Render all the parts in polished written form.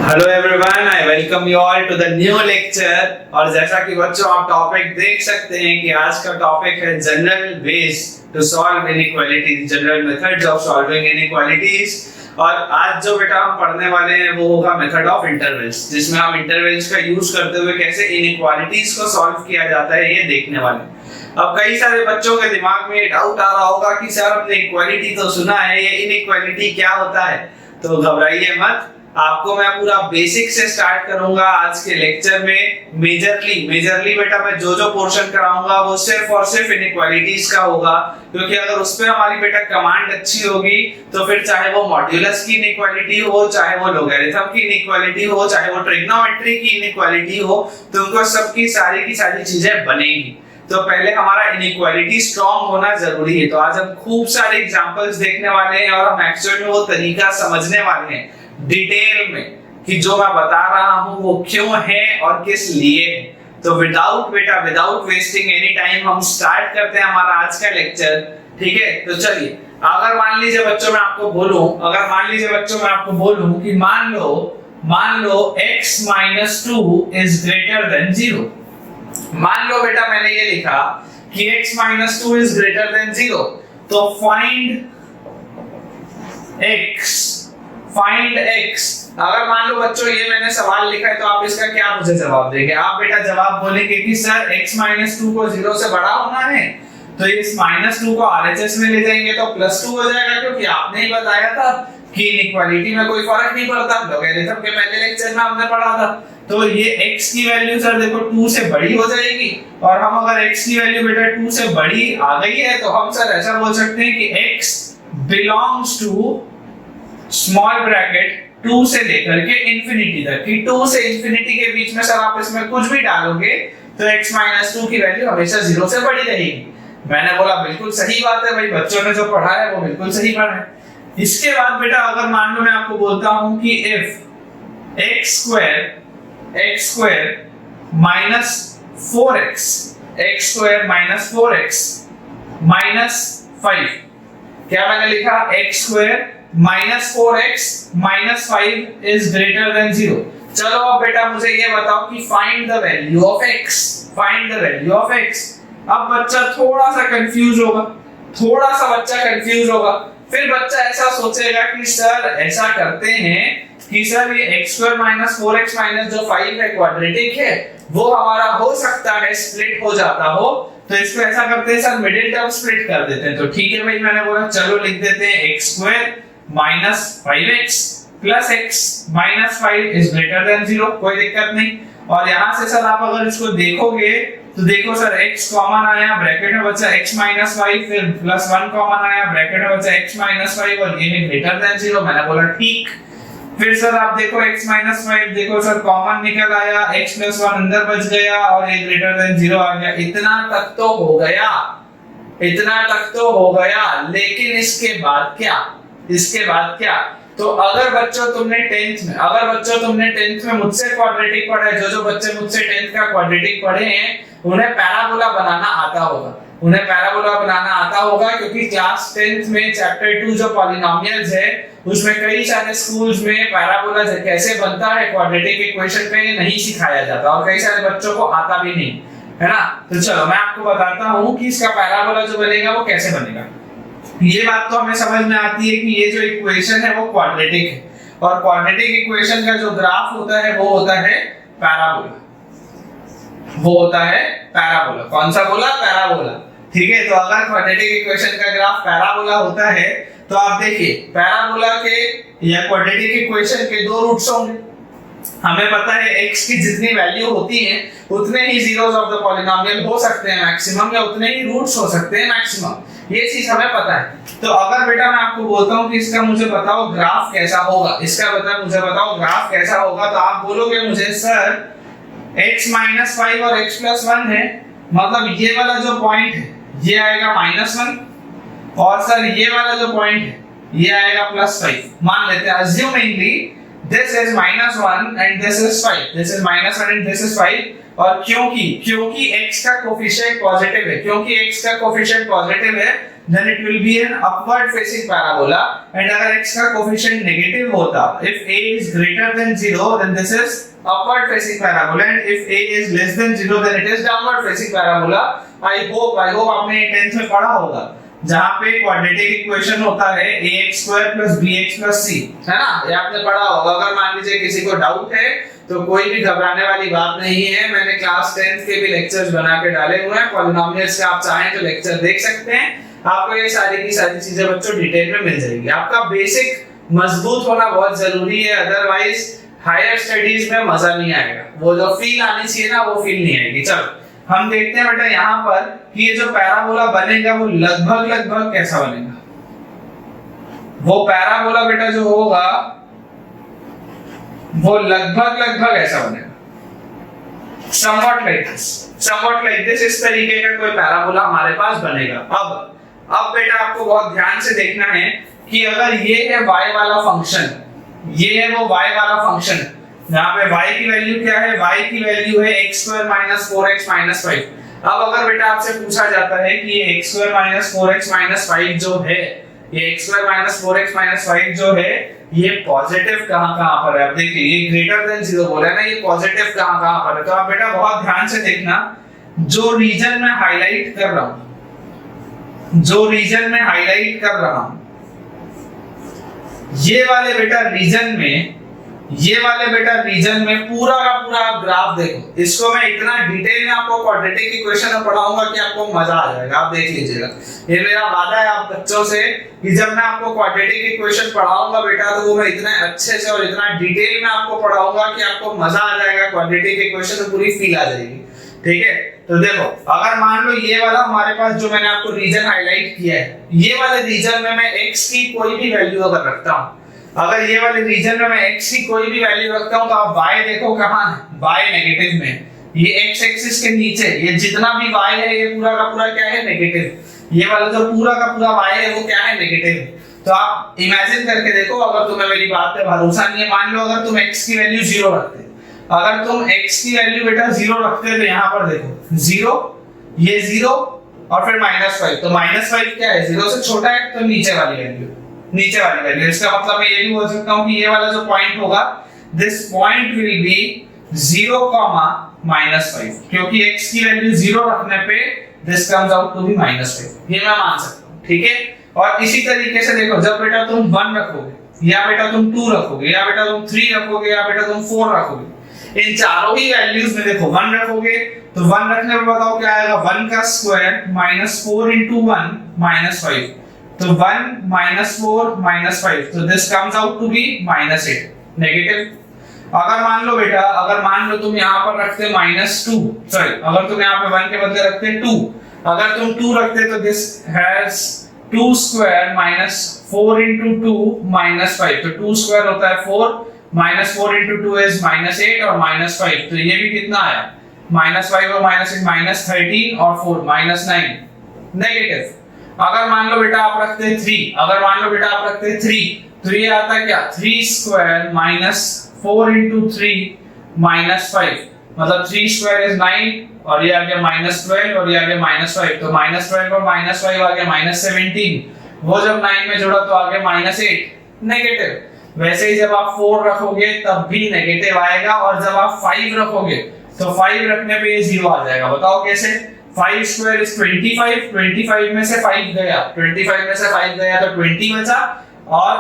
Hello everyone, I welcome you all to the new lecture. और जैसा कि बच्चों आप टॉपिक देख सकते हैं कि आज का टॉपिक है general ways to solve inequalities, general methods of solving inequalities. और आज जो बेटा हम पढ़ने वाले हैं वो होगा मेथड ऑफ इंटरवल्स, जिसमें हम इंटरवल्स का यूज करते हुए कैसे इनइक्वालिटीज को सॉल्व किया जाता है ये देखने वाले हैं। अब कई सारे बच्चों के दिमाग में डाउट आ रहा होगा कि सर हमने इक्वालिटी तो सुना है, ये इनइक्वालिटी क्या होता है? तो घबराइए मत, आपको मैं पूरा बेसिक से स्टार्ट करूंगा आज के लेक्चर में। मेजरली बेटा मैं जो पोर्शन कराऊंगा वो सिर्फ और सिर्फ इनइक्वालिटीज का होगा, क्योंकि अगर उस पे हमारी बेटा कमांड अच्छी होगी तो फिर चाहे वो मॉड्यूलस की इनइक्वालिटी हो, चाहे वो लोगरिथम की इनइक्वालिटी हो, चाहे वो ट्रिग्नोमेट्री की इनइक्वालिटी हो, तुमको सबकी सारी की सारी चीजें बनेगी। तो पहले हमारा इनइक्वालिटी स्ट्रांग होना जरूरी है। तो आज हम खूब सारे एग्जांपल्स देखने वाले हैं और हम एक्चुअल में वो तरीका समझने वाले हैं डिटेल में कि जो मैं बता रहा हूं वो क्यों है और किस लिए है। तो विदाउट वेस्टिंग एनी टाइम हम स्टार्ट करते हैं हमारा आज का लेक्चर। ठीक है, तो चलिए। अगर मान लीजिए बच्चों मैं आपको बोलूं कि मान लो x - 2 is greater than 0। मान लो बेटा मैंने ये लिखा कि x - 2 is greater than 0, तो फाइंड x। अगर मान लो बच्चों ये मैंने सवाल लिखा है तो आप इसका क्या मुझे जवाब देंगे? आप बेटा जवाब बोलेंगे कि सर x - 2 को 0 से बड़ा होना है, तो इस -2 को RHS में ले जाएंगे तो +2 हो जाएगा, क्योंकि आपने ही बताया था कि इनइक्वालिटी में कोई फर्क नहीं पड़ता। लोगरिथम के पहले लेक्चर में हमने पढ़ा था। तो ये x की वैल्यू सर देखो 2 से बड़ी हो जाएगी, और हम अगर x की वैल्यू बेटा 2 से बड़ी आ गई है तो हम सर ऐसा बोल सकते हैं कि x belongs to small bracket 2 से लेकर के इंफिनिटी तक, कि 2 से इंफिनिटी के बीच में सर आप इसमें कुछ भी डालोगे तो x - 2 की वैल्यू हमेशा 0 से बड़ी रहेगी। मैंने बोला बिल्कुल सही बात है भाई, बच्चों ने जो पढ़ा है वो बिल्कुल सही पढ़ा है। इसके बाद बेटा अगर मान लो मैं आपको बोलता हूं कि if x square minus 4x minus 5, क्या मैंने लिखा? x square minus 4x minus 5 is greater than 0। चलो अब बेटा मुझे ये बताओ कि find the value of x। अब बच्चा थोड़ा सा कंफ्यूज होगा, फिर बच्चा ऐसा सोचेगा कि सर ऐसा करते हैं कि सर ये x square minus 4x minus जो 5 है क्वाड्रेटिक है, वो हमारा हो सकता है स्प्लिट हो जाता हो, तो इसको ऐसा करते हैं सर मिडिल टर्म स्प्लिट कर देते हैं। तो ठीक है भाई, मैंने बोला चलो लिख देते हैं x square minus 5x plus x minus 5 is greater than 0, कोई दिक्कत नहीं। और यहाँ से सर आप अगर इसको देखोगे तो देखो सर x कॉमन आया, ब्रैकेट में बचा x minus 5, फिर प्लस 1 कॉमन आया, ब्रैकेट में बचा x minus 5, और ये है greater than 0। मैंने बोला ठीक। फिर सर आप देखो x minus 5, देखो सर कॉमन निकल आया, x plus 1 अंदर बच गया और ये greater than 0 आ गया। इतना तक तो हो गया, लेकिन इसके बाद क्या? तो अगर बच्चों तुमने 10th में मुझसे क्वाड्रेटिक पढ़ा है, जो बच्चे मुझसे 10th का क्वाड्रेटिक पढ़े हैं उन्हें पैराबोला बनाना आता होगा, क्योंकि क्लास 10th में चैप्टर 2 जो पॉलिनोमियल्स है उसमें कई सारे स्कूल्स में पैराबोला कैसे बनता है क्वाड्रेटिक इक्वेशन पे नहीं सिखाया जाता, और कई सारे बच्चों को आता भी नहीं है ना। तो चलो मैं आपको बताता हूँ कि इसका पैराबोला जो बनेगा वो कैसे बनेगा। ये बात तो हमें समझ में आती है कि ये जो इक्वेशन है वो क्वाड्रेटिक है, और क्वाड्रेटिक इक्वेशन का जो ग्राफ होता है वो होता है पैराबोला। कौन सा बोला? पैराबोला। ठीक है, तो अगर क्वाड्रेटिक इक्वेशन का ग्राफ पैराबोला होता है तो आप देखिए पैराबोला के या क्वाड्रेटिक इक्वेशन के दो रूट्स होंगे। हमें पता है x की जितनी वैल्यू होती है उतने ही जीरोस ऑफ द पॉलिनोमियल हो सकते हैं मैक्सिमम, या उतने ही रूट्स हो सकते हैं मैक्सिमम। ये चीज हमें पता है। तो अगर बेटा मैं आपको बोलता हूं कि इसका मुझे बताओ ग्राफ कैसा होगा, तो आप बोलोगे मुझे सर x - 5 और x + 1 है, मतलब ये वाला जो पॉइंट है ये आएगा -1, और सर ये वाला जो पॉइंट है ये आएगा +5। मान लेते हैं assumingly this is -1 and this is 5, this is -1 and this is 5, और क्योंकि x का कोफिशिएंट पॉजिटिव है, क्योंकि x का कोफिशिएंट पॉजिटिव है, then it will be an upward facing parabola, and अगर x का कोफिशिएंट नेगेटिव होता, if a is greater than 0 then this is upward facing parabola, and if a is less than 0 then it is downward facing parabola. I hope आपने 10th में पढ़ा होगा, जहां पे quadratic equation होता है ax² + bx + c, है ना, ये आपने पढ़ा होगा। अगर मान लीजिए किसी को डाउट है तो कोई भी घबराने वाली बात नहीं है, मैंने क्लास 10th के भी लेक्चर्स बना के डाले हुए हैं, पॉलिनोमियल्स के आप चाहें तो लेक्चर देख सकते हैं, आपको ये सारी की सारी चीजें बच्चों डिटेल में मिल जाएगी। आपका बेसिक मजबूत होना बहुत जरूरी है, अदरवाइज हायर स्टडीज में मजा नहीं आएगा, वो जो फील आनी चाहिए ना वो फील नहीं आएगी। चलो हम देखते हैं बेटा यहाँ पर कि ये जो पैराबोला बनेगा वो लगभग कैसा बनेगा। वो पैराबोला बेटा जो होगा वो लगभग ऐसा बनेगा, somewhat like this, इस तरीके का कोई पैराबोला हमारे पास बनेगा। अब बेटा आपको बहुत ध्यान से देखना है कि अगर ये है y वाला फंक्शन, ये है वो y वाला फंक्शन, यहाँ पे y की वैल्यू क्या है, y की वैल्यू है x² - 4x - 5। अब अगर बेटा आपसे पूछा जाता है कि ये x² - 4x - 5 जो है, ये x² - 4x - 5 जो है, ये पॉजिटिव कहां पर है। अब देखिए ये ग्रेटर देन 0 बोला है ना, ये पॉजिटिव कहां पर है। तो आप बेटा बहुत ध्यान से देखना, जो रीजन में हाईलाइट कर रहा हूं, ये वाले बेटा रीजन में पूरा का पूरा आप ग्राफ देखो। इसको मैं इतना डिटेल में आपको क्वाड्रेटिक इक्वेशन में पढ़ाऊंगा कि आपको मजा आ जाएगा, आप देख लीजिएगा। ये मेरा वादा है आप बच्चों से कि जब मैं आपको क्वाड्रेटिक इक्वेशन पढ़ाऊंगा बेटा तो वो मैं इतने अच्छे से और इतना डिटेल में आपको पढ़ाऊंगा कि आपको मजा आ जाएगा, क्वाड्रेटिक इक्वेशन में पूरी फील आ जाएगी। ठीक है, तो देखो अगर मान लो ये वाला हमारे पास जो मैंने आपको रीजन हाईलाइट किया है, ये वाले रीजन में मैं x की कोई भी वैल्यू अगर रखता हूं, अगर ये वाले रीजन में मैं x की कोई भी वैल्यू रखता हूं तो आप y देखो कहां है, y नेगेटिव में, ये x एक्सिस के नीचे ये जितना भी y है ये पूरा का पूरा क्या है, नेगेटिव। ये वाला जो पूरा का पूरा y है वो क्या है, नेगेटिव। तो आप इमेजिन करके देखो, अगर तुम्हें मेरी बात पे भरोसा नहीं है, मान लो अगर तुम x की वैल्यू 0 रखते, अगर तुम x की वैल्यू बेटा 0 रखते तो यहाँ पर देखो 0, ये 0 और फिर -5, तो -5 क्या है, 0 से छोटा है, तो नीचे वाली वैल्यू। इसका मतलब मैं ये भी बोल सकता हूँ कि ये वाला जो पॉइंट होगा, दिस पॉइंट विल बी 0, -5, क्योंकि x की वैल्यू 0 रखने पे this comes out to be -5, ये मैं मान सकता हूँ। ठीक है, और इसी तरीके से देखो जब बेटा तुम 1 रखोगे, या बेटा तुम 2 रखोगे, या बेटा तुम 3 रखोगे, या बेटा तुम 4 रखोगे, इन चारों ही वैल्यूज में देखो 1 रखोगे तो 1 रखने पे बताओ क्या आएगा, 1 का स्क्वायर -4 * 1 -5, तो 1 -4 -5, तो this comes out to be -8, negative. अगर मान लो तुम यहाँ पर रखते -2, सॉरी अगर तुम यहाँ पे 1 के बदले रखते 2, अगर तुम 2 रखते तो दिस हैज 2 स्क्वायर -4 * 2 -5, तो 2 स्क्वायर होता है 4, -4 * 2 is -8 और -5, तो ये भी कितना आया, -5 और -8 -13 और 4 -9, नेगेटिव। अगर मान लो बेटा आप रखते 3, तो ये आता क्या, 3 स्क्वायर -4 * 3 -5, मतलब 3 स्क्वायर इज 9 और ये आ गया -12 और ये आ गया -5, तो -12 और -5 आ गया -17, वो जब 9 में जोड़ा तो आ गया -8, नेगेटिव। वैसे ही जब आप 4 रखोगे तब भी नेगेटिव आएगा, और जब आप 5 रखोगे तो 5 रखने पे ये 0 आ जाएगा। बताओ कैसे, 5 स्क्वायर इज 25, 25 में से 5 गया, 25 में से 5 गया तो 20 बचा, और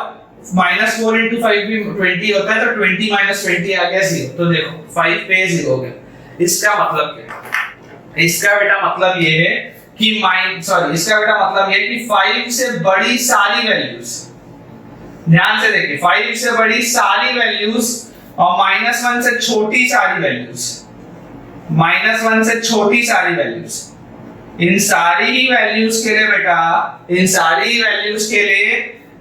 -4 * 5 भी 20 होता है, तो 20 - 20 आ गया 0, तो देखो 5 पे 0 हो गया। इसका मतलब क्या है, इसका बेटा मतलब ये है कि इसका बेटा मतलब ये है कि 5 से बड़ी सारी वैल्यूज, ध्यान से देखिए, 5 से बड़ी सारी वैल्यूज और -1 से छोटी सारी वैल्यूज, -1 से छोटी सारी वैल्यूज, इन सारी वैल्यूज के लिए बेटा, इन सारी वैल्यूज के लिए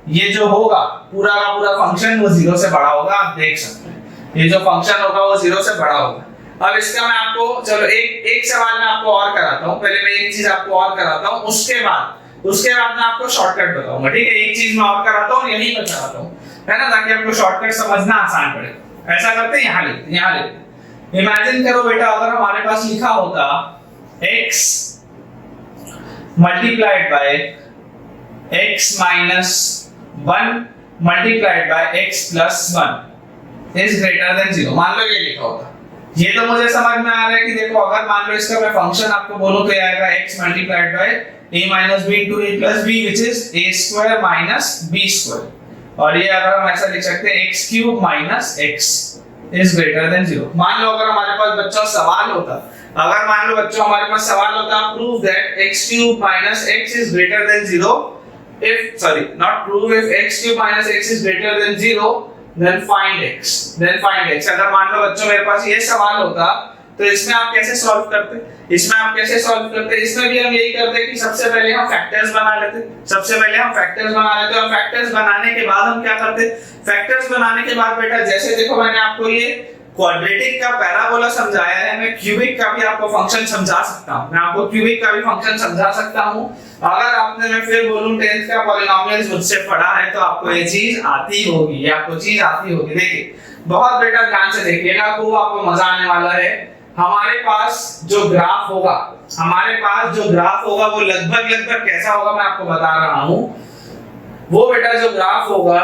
ये जो होगा पूरा का पूरा फंक्शन वो 0 से बड़ा होगा। आप देख सकते हैं ये जो फंक्शन होगा वो 0 से बड़ा होगा। अब इसका मैं आपको चलो एक सवाल मैं आपको और कराता हूँ, पहले मैं एक चीज आपको और कराता हूँ, उसके बाद मैं आपको शॉर्टकट बताऊंगा। ठीक है, एक चीज मैं और कराता हूँ, यहीं पर कराता हूँ, है ना, ताकि आपको शॉर्टकट समझना आसान पड़े। ऐसा करते हैं, यहाँ लेते इमेजिन करो बेटा, अगर हमारे पास लिखा होता x multiplied by x minus 1 multiplied by x plus 1 is greater than 0, मान लो ये लिखा होता। ये तो मुझे समझ में आ रहा है कि देखो, अगर मान लो इसका मैं फंक्शन आपको बोलूं तो ये आएगा x multiplied by a minus b into a plus b which is a square minus b square, और ये अगर हम ऐसा लिख सकते हैं x cube minus x is greater than 0। मान लो अगर हमारे पास बच्चों सवाल होता, अगर मान लो बच्चों हमारे पास सवाल होता prove that x cube minus x is greater than 0 if not prove if x cube minus x is greater than 0 then find x, अगर मान लो बच्चों मेरे पास ये सवाल होता तो इसमें आप कैसे सॉल्व करते? इसमें भी हम यही करते कि सबसे पहले हम फैक्टर्स बना लेते और फैक्टर्स बनाने के बाद हम क्या करते? फैक्टर्स बनाने के बाद बेटा, जैसे देखो मैंने आपको ये क्वाड्रेटिक का पैराबोला समझाया है, मैं क्यूबिक का भी आपको फंक्शन समझा सकता हूं। अगर आपने, मैं फिर बोलूं 10th का पॉलिनोमियल्स मुझसे पढ़ा है तो आपको ये चीज आती होगी, देखिए बहुत बेटा ध्यान से देखिएगा, खूब आपको मजा आने वाला है। हमारे पास जो ग्राफ होगा वो लगभग कैसा होगा मैं आपको बता रहा हूं। वो बेटा जो ग्राफ होगा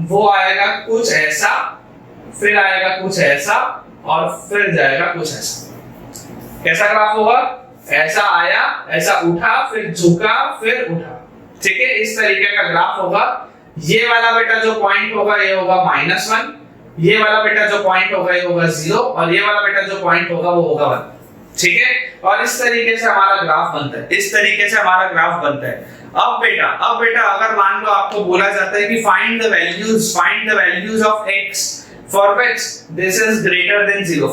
वो आएगा कुछ ऐसा, फिर आएगा कुछ ऐसा और फिर जाएगा कुछ ऐसा। कैसा ग्राफ होगा? ऐसा आया, ऐसा उठा, फिर झुका, फिर उठा, ठीक है, इस तरीके का ग्राफ होगा। ये वाला बेटा जो पॉइंट होगा ये होगा -1, ये वाला बेटा जो पॉइंट होगा ये होगा 0 और ये वाला बेटा जो पॉइंट होगा वो होगा 1, ठीक है। और इस तरीके से हमारा ग्राफ बनता है। अब बेटा अगर मान लो आपको बोला जाता है कि find the values of x for which this is greater than 0,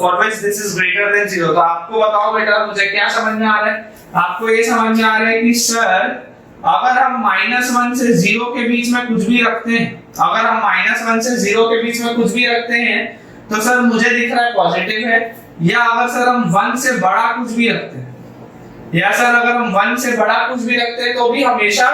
तो आपको बताओ बेटा, मुझे क्या समझ में आ रहा है? आपको ये समझ में आ रहा है कि सर अगर हम -1 से 0 के बीच में कुछ भी रखते हैं, तो सर मुझे दिख रहा है पॉजिटिव है, या अगर सर हम 1 से बड़ा कुछ भी रखते हैं, तो भी हमेशा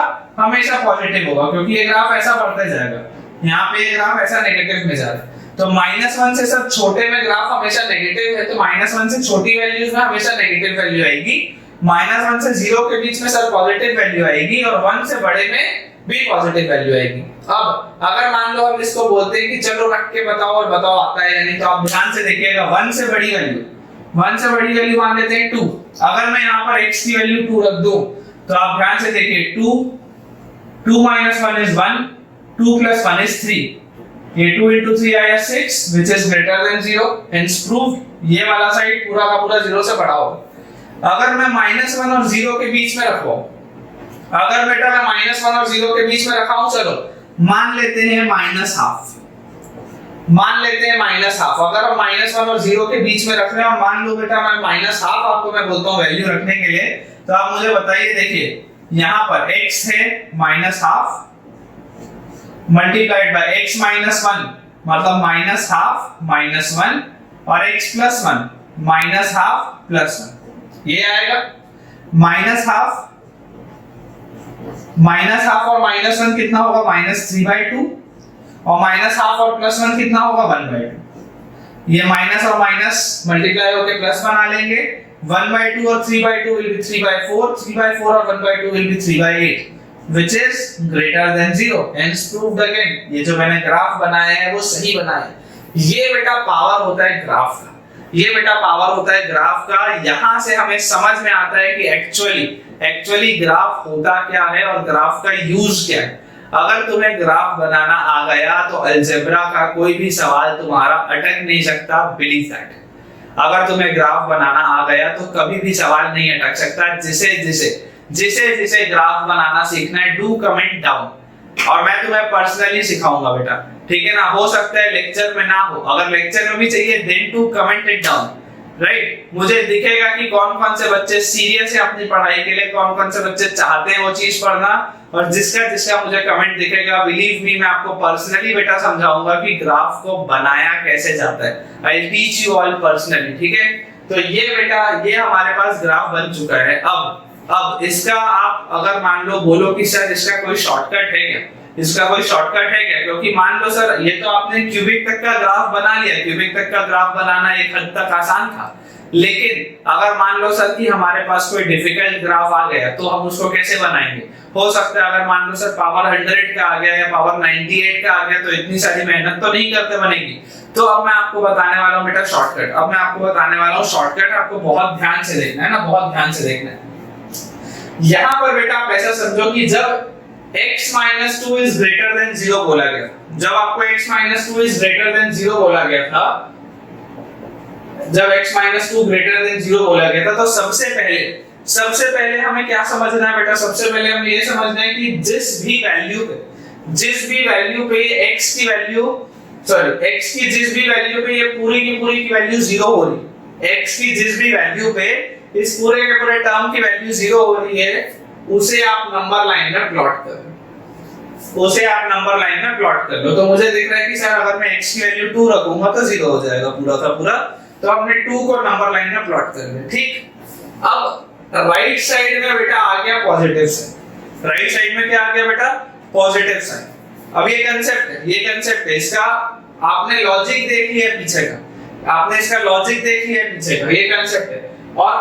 पॉजिटिव होगा, क्योंकि ये ग्राफ ऐसा बढ़ता जाएगा। यहाँ पे ये ग्राफ ऐसा नेगेटिव में जा रहा है, तो -1 से सब छोटे में ग्राफ हमेशा नेगेटिव है, तो -1 से छोटी वैल्यूज में हमेशा नेगेटिव वैल्यू आएगी, -1 से 0 के बीच में सर पॉजिटिव वैल्यू आएगी और 1 से बड़े में भी पॉजिटिव वैल्यू आएगी। अब अगर मान लो हम इसको बोलते हैं कि चलो रख के बताओ आता है या नहीं, तो आप ध्यान से देखिएगा, 1 से बड़ी वैल्यू मान लेते हैं 2। अगर मैं यहाँ पर x की वैल्यू 2 रख दूं तो आप ध्यान से देखिए 2 minus 1 is 1, 2 plus 1 is 3, ये 2 into 3 आया 6 which is greater than 0, hence proved ये वाला साइड पूरा का पूरा 0 से बड़ा होगा। अगर मैं -1 और 0 के बीच में रखूं, अगर बेटा मैं -1 और 0 के बीच में रखा हूं, चलो मान लेते हैं -1/2, अगर हम -1 और 0 के बीच में रख रहे हैं, और मान लो बेटा मैं -1/2 आपको मैं बोलता हूं वैल्यू रखने के लिए, तो आप मुझे बताइए, देखिए यहाँ पर x है -1/2 मल्टीप्लाइड बाय x -1 मतलब -1/2 और x + 1 -1/2 + 1, ये आएगा -1/2 और -1 कितना होगा -3/2 और -1/2 और +1 कितना होगा 1/2। ये माइनस और माइनस मल्टीप्लाई होकर प्लस बना लेंगे, 1/2 और 3/2 will be 3/4, 3/4 और 1/2 will be 3/8 which is greater than 0, hence proved again। ये जो मैंने ग्राफ बनाया है वो सही बनाया है। ये बेटा पावर होता है ग्राफ का, यहाँ से हमें समझ में आता है कि एक्चुअली ग्राफ होता क्या है और ग्राफ का यूज क्या है। अगर तुम्हें ग्राफ बनाना आ गया तो अलजेब्रा का कोई भी सवाल तुम्हारा अटक नहीं सकता, बिलीव दैट। अगर तुम्हें ग्राफ बनाना आ गया तो कभी भी सवाल नहीं अटक सकता। जिसे ग्राफ बनाना सीखना है, डू कमेंट डाउन, और मैं तुम्हें पर्सनली सिखाऊंगा बेटा, ठीक है ना। हो सकता है लेक्चर में ना हो, अगर लेक्चर में भी चाहिए then to comment it down, right. मुझे दिखेगा कि कौन से बच्चे सीरियस है अपनी पढ़ाई के लिए, कौन से बच्चे चाहते हैं वो चीज पढ़ना, और जिसका मुझे कमेंट दिखेगा, बिलीव मी, मैं आपको पर्सनली बेटा समझाऊंगा कि ग्राफ को बनाया कैसे जाता है। I will teach you all personally, ठीक है। तो ये बेटा ये हमारे पास ग्राफ बन चुका है। अब इसका आप अगर मान लो बोलो कि सर इसका कोई शॉर्टकट है क्या, इसका कोई शॉर्टकट है क्या? क्योंकि मान लो सर ये तो आपने क्यूबिक तक का ग्राफ बना लिया, क्यूबिक तक का ग्राफ बनाना एक हद तक आसान था, लेकिन अगर मान लो सर कि हमारे पास कोई डिफिकल्ट ग्राफ आ गया तो हम उसको कैसे बनाएंगे? हो सकता है अगर मान लो सर पावर 100 का आ गया या पावर 98 का आ गया तो इतनी सारी मेहनत तो नहीं करते बनेगी। तो अब मैं आपको बताने वाला हूं बेटा शॉर्टकट। अब मैं आपको बताने वाला हूं शॉर्टकट, आपको बहुत ध्यान से देखना है ना, बहुत ध्यान से देखना है। यहां पर बेटा आप ऐसा समझो कि जब x - 2 इज ग्रेटर देन 0 बोला गया, जब आपको x - 2 इज ग्रेटर देन 0 बोला गया था, जब x - 2 ग्रेटर देन 0 बोला गया था, तो सबसे पहले हमें क्या समझना है बेटा? सबसे पहले हमें ये समझना है कि जिस भी वैल्यू पे x की वैल्यू x की जिस भी वैल्यू पे ये पूरी की वैल्यू 0 हो रही है, x की जिस भी वैल्यू पे इस पूरे के पूरे टर्म की वैल्यू 0 हो रही है, उसे आप नंबर लाइन में प्लॉट कर लो, उसे आप नंबर लाइन में प्लॉट कर लो। तो मुझे दिख रहा है कि सर अगर मैं x की वैल्यू 2 रखूंगा तो 0 हो जाएगा पूरा का पूरा, तो हमने 2 को नंबर लाइन में प्लॉट कर लिया। ठीक, अब राइट साइड में बेटा आ गया पॉजिटिव साइन। राइट साइड में क्या आ गया बेटा? Positive sign. अब ये कंसेप्ट है, इसका आपने लॉजिक देख लिया पीछे का, आपने इसका लॉजिक देख लिया पीछे का, ये कंसेप्ट है। और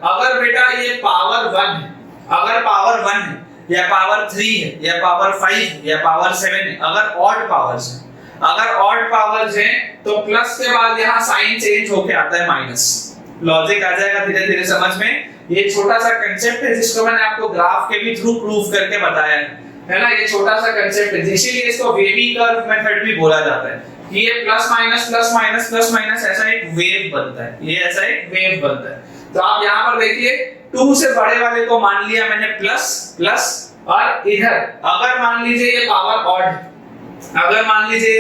अगर बेटा ये पावर 1 है, अगर पावर 1 है या पावर 3 है या पावर 5 है या पावर 7 है, अगर ऑड पावर्स हैं तो प्लस के बाद यहाँ साइन चेंज होके आता है माइनस। लॉजिक आ जाएगा धीरे धीरे समझ में। ये छोटा सा कंसेप्ट है जिसको मैंने आपको ग्राफ के भी थ्रू प्रूफ करके बताया है ना। ये छोटा सा कंसेप्ट है, इसीलिए इसको वेवी कर्व मेथड भी बोला जाता है कि ये प्लस माइनस ऐसा एक वेव बनता है, ये ऐसा एक वेव बनता है। तो आप यहाँ पर देखिए 2 से बड़े वाले को मान लिया मैंने प्लस, और इधर अगर मान लीजिए ये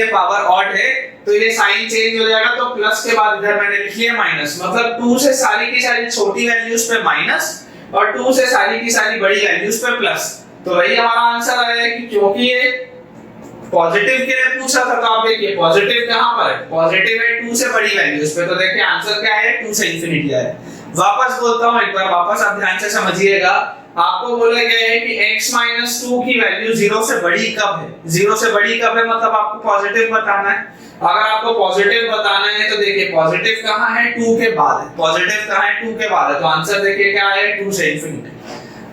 पावर ऑड है, तो ये साइन चेंज हो जाएगा, तो प्लस के बाद इधर मैंने लिख लिया माइनस। मतलब 2 से सारी की सारी छोटी वैल्यूज पे माइनस और 2 से सारी की सारी बड़ी वैल्यूज पे प्लस। तो वही हमारा आंसर आया कि क्योंकि ये पॉजिटिव के लिए पूछा था, तो आप देखिए पॉजिटिव कहां पर है? पॉजिटिव है 2 से बड़ी वैल्यूज पे, तो देखिए आंसर क्या है? 2 से इंफिनिटी आया। वापस बोलता हूं एक बार, वापस आप ध्यान से समझिएगा। आपको बोला गया है कि x - 2 की वैल्यू 0 से बड़ी कब है? 0 से बड़ी कब है मतलब आपको पॉजिटिव बताना है। अगर आपको पॉजिटिव बताना है तो देखिए पॉजिटिव कहां है? 2 के बाद है। पॉजिटिव कहां है? 2 के बाद है। तो आंसर देखिए क्या है? 2 से इंफिनिटी।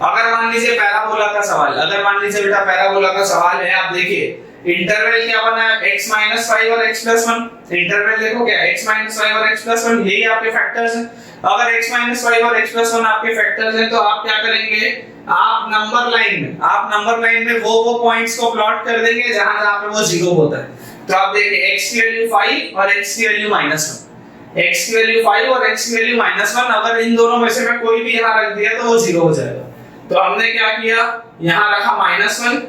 अगर मान लीजिए पैराबोला का सवाल, अगर मान लीजिए बेटा पैराबोला का सवाल है, आप देखिए इंटरवल क्या बना है? x - 5 और x + 1। इंटरवल देखो क्या? x - 5 और x + 1 यही आपके फैक्टर्स हैं। अगर x - 5 और x + 1 आपके फैक्टर्स हैं, तो आप क्या करेंगे? आप नंबर लाइन में वो पॉइंट्स को प्लॉट कर देंगे जहां पे वो 0 होता है। तो आप देखिए x की वैल्यू 5 और x की वैल्यू -1, x की वैल्यू 5 और x की वैल्यू -1, अगर इन दोनों में से मैं कोई भी यहां रख दिया तो वो 0 हो जाएगा। तो हमने क्या किया? यहां रखा -1,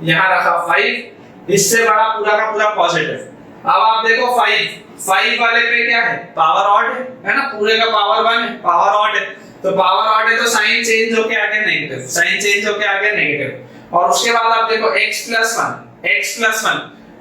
यहां रखा 5, इससे बड़ा पूरा का पूरा पॉजिटिव। अब आप देखो 5 वाले पे क्या है? पावर ऑड है ना, पूरे का पावर 1 है, पावर ऑड है। तो पावर ऑड है तो साइन चेंज होके आ गया नेगेटिव, साइन चेंज होके आ गया नेगेटिव। और उसके बाद आप देखो x + 1,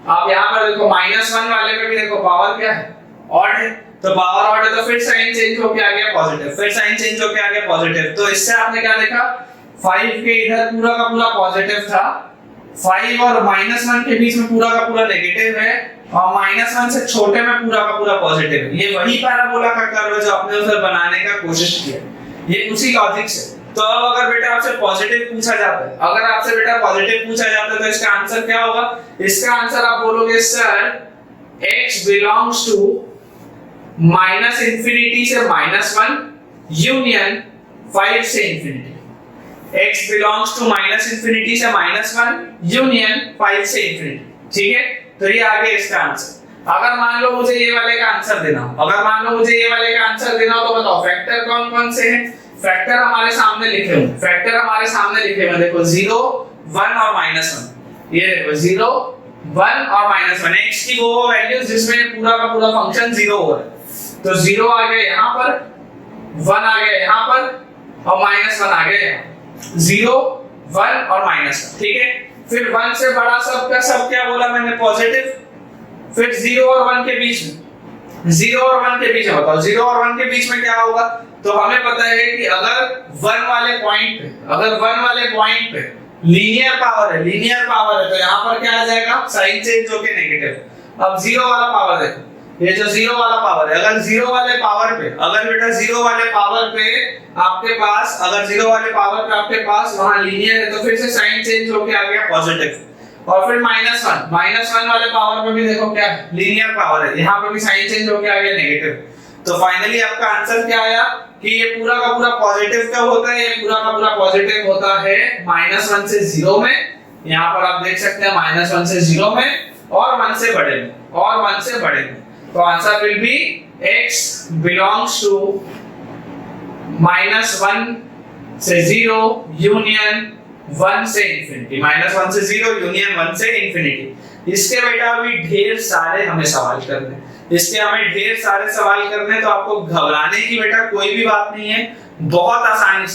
आप यहाँ पर देखो -1 वाले पे भी देखो पावर क्या है? ऑड है। तो पावर ऑड है तो फिर साइन चेंज होके आ गया पॉजिटिव, फिर साइन चेंज होके आ गया पॉजिटिव। तो इससे आपने क्या देखा? 5 के इधर पूरा का पूरा पॉजिटिव था, 5 और -1 के बीच में पूरा का पूरा नेगेटिव है, और -1 से छोटे में पूरा का पूरा पॉजिटिव है। ये वही पैराबोला का कर्व है जो आपने उधर बनाने का कोशिश किया, ये उसी लॉजिक से। तो अब अगर बेटा आपसे पॉजिटिव पूछा जाता है, अगर आपसे बेटा पॉजिटिव पूछा जाता है तो इसका आंसर क्या होगा? इसका आंसर आप बोलोगे sir x belongs to -minus infinity से -1 यूनियन 5 से infinity. x belongs to -minus infinity से -1 यूनियन 5 से इंफिनिटी। ठीक है, तो ये आ गया इसका आंसर। अगर मान लो मुझे ये वाले का आंसर देना हो, तो बताओ फैक्टर कौन कौन से हैं? फैक्टर हमारे सामने लिखे हुए, देखो 0, 1 और -1। ये देखो 0, 1 और -1, x की वो वैल्यूज जिसमें पूरा का पूरा फंक्शन 0 हो रहा है। तो 0 आ गया यहाँ पर, 1 आ गया यहाँ पर, और -1 आ गया यहाँ। 0, 1 और -1, ठीक है। फिर 1 से बड़ा सब का सब क्या बोला मैंने? पॉजिटिव। फिर 0 और 1 के बीच में, 0 और 1 के बीच में बताओ 0 और 1 के बीच में क्या होगा? तो हमें पता है कि अगर 1 वाले पॉइंट पे लीनियर पावर है, लीनियर पावर है, तो यहाँ पर क्या आ जाएगा, साइन चेंज होके नेगेटिव। अब जीरो वाला पावर देखो, ये जो जीरो वाला पावर है, अगर जीरो वाले पावर पे, अगर बेटा जीरो वाले पावर पे आपके पास, अगर जीरो वाले पावर पे आपके पास वहां लीनियर है, तो फिर से साइन चेंज होके आ गया पॉजिटिव। और फिर माइनस वन वाले पावर पे भी देखो क्या है, लीनियर पावर है, यहाँ पे भी साइन चेंज होके आ गया नेगेटिव। तो फाइनली आपका आंसर क्या आया कि ये पूरा का पूरा पॉजिटिव कब होता है, ये पूरा का पूरा पॉजिटिव होता है -1 से 0 में। यहाँ पर आप देख सकते हैं -1 से 0 में और 1 से बड़े में, और 1 से बड़े में। तो answer will be x belongs to -1 से 0 यूनियन 1 से इंफिनिटी, -1 से 0 यूनियन 1 से इंफिनिटी। इसके बेटा अभी ढेर सारे हमें सवाल करने, इसके हमें ढेर सारे सवाल करने, तो आपको घबराने की बेटा कोई भी बात नहीं है। बहुत आसानी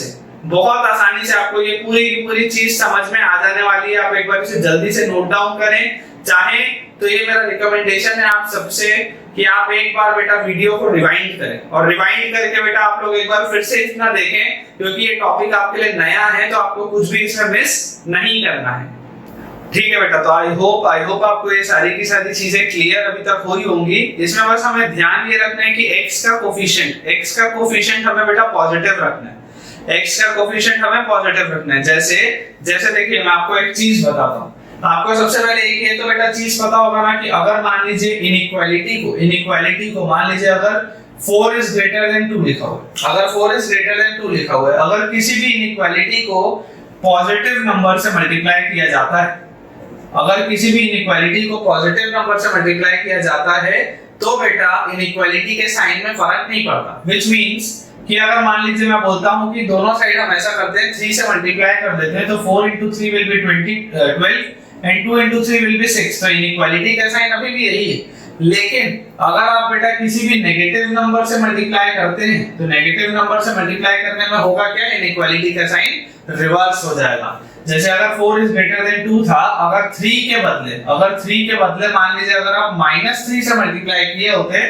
से आपको ये पूरी की पूरी चीज समझ में आ जाने वाली है। आप एक बार इसे जल्दी से नोट डाउन करें, चाहे तो ये मेरा रिकमेंडेशन है आप सबसे कि आप एक बार बेटा वीडियो को रिवाइंड करें, और रिवाइंड करके बेटा आप लोग एक बार फिर से इतना देखें, क्योंकि ये टॉपिक आपके लिए नया है, तो आपको कुछ भी इसमें मिस नहीं करना है। ठीक है बेटा, तो आई होप आपको ये सारी की सारी चीजें क्लियर अभी तक हुई होंगी। इसमें बस हमें ध्यान ये रखना है कि x का कोफिशिएंट हमें बेटा पॉजिटिव रखना है, x का कोफिशिएंट हमें पॉजिटिव रखना है। जैसे देखिए मैं आपको एक चीज बताता हूँ। आपको सबसे पहले एक ये तो बेटा चीज पता होगा ना कि अगर मान लीजिए इनइक्वालिटी को मान लीजिए अगर 4 is greater than 2 लिखा हुआ है, अगर 4 is greater than 2 लिखा हुआ है, अगर किसी भी इनइक्वालिटी को पॉजिटिव नंबर से मल्टीप्लाई किया जाता है, अगर किसी भी इनइक्वालिटी को पॉजिटिव नंबर से मल्टीप्लाई किया जाता है, तो बेटा इनइक्वालिटी के साइन में फर्क नहीं पड़ता। व्हिच मींस कि अगर मान लीजिए मैं बोलता हूं कि दोनों साइड हम ऐसा करते हैं, 3 से मल्टीप्लाई कर देते हैं, तो 4 into 3 will be 12 and 2 into 3 will be 6। तो इनइक्वालिटी का साइन अभी भी यही है। लेकिन अगर आप बेटा किसी भी नेगेटिव नंबर से मल्टीप्लाई करते हैं, तो नेगेटिव नंबर से मल्टीप्लाई करने में होगा क्या, इनइक्वालिटी का साइन रिवर्स हो जाएगा। जैसे अगर 4 is greater than 2 था, अगर 3 के बदले मान लीजिए अगर आप -3 से मल्टीप्लाई किए होते,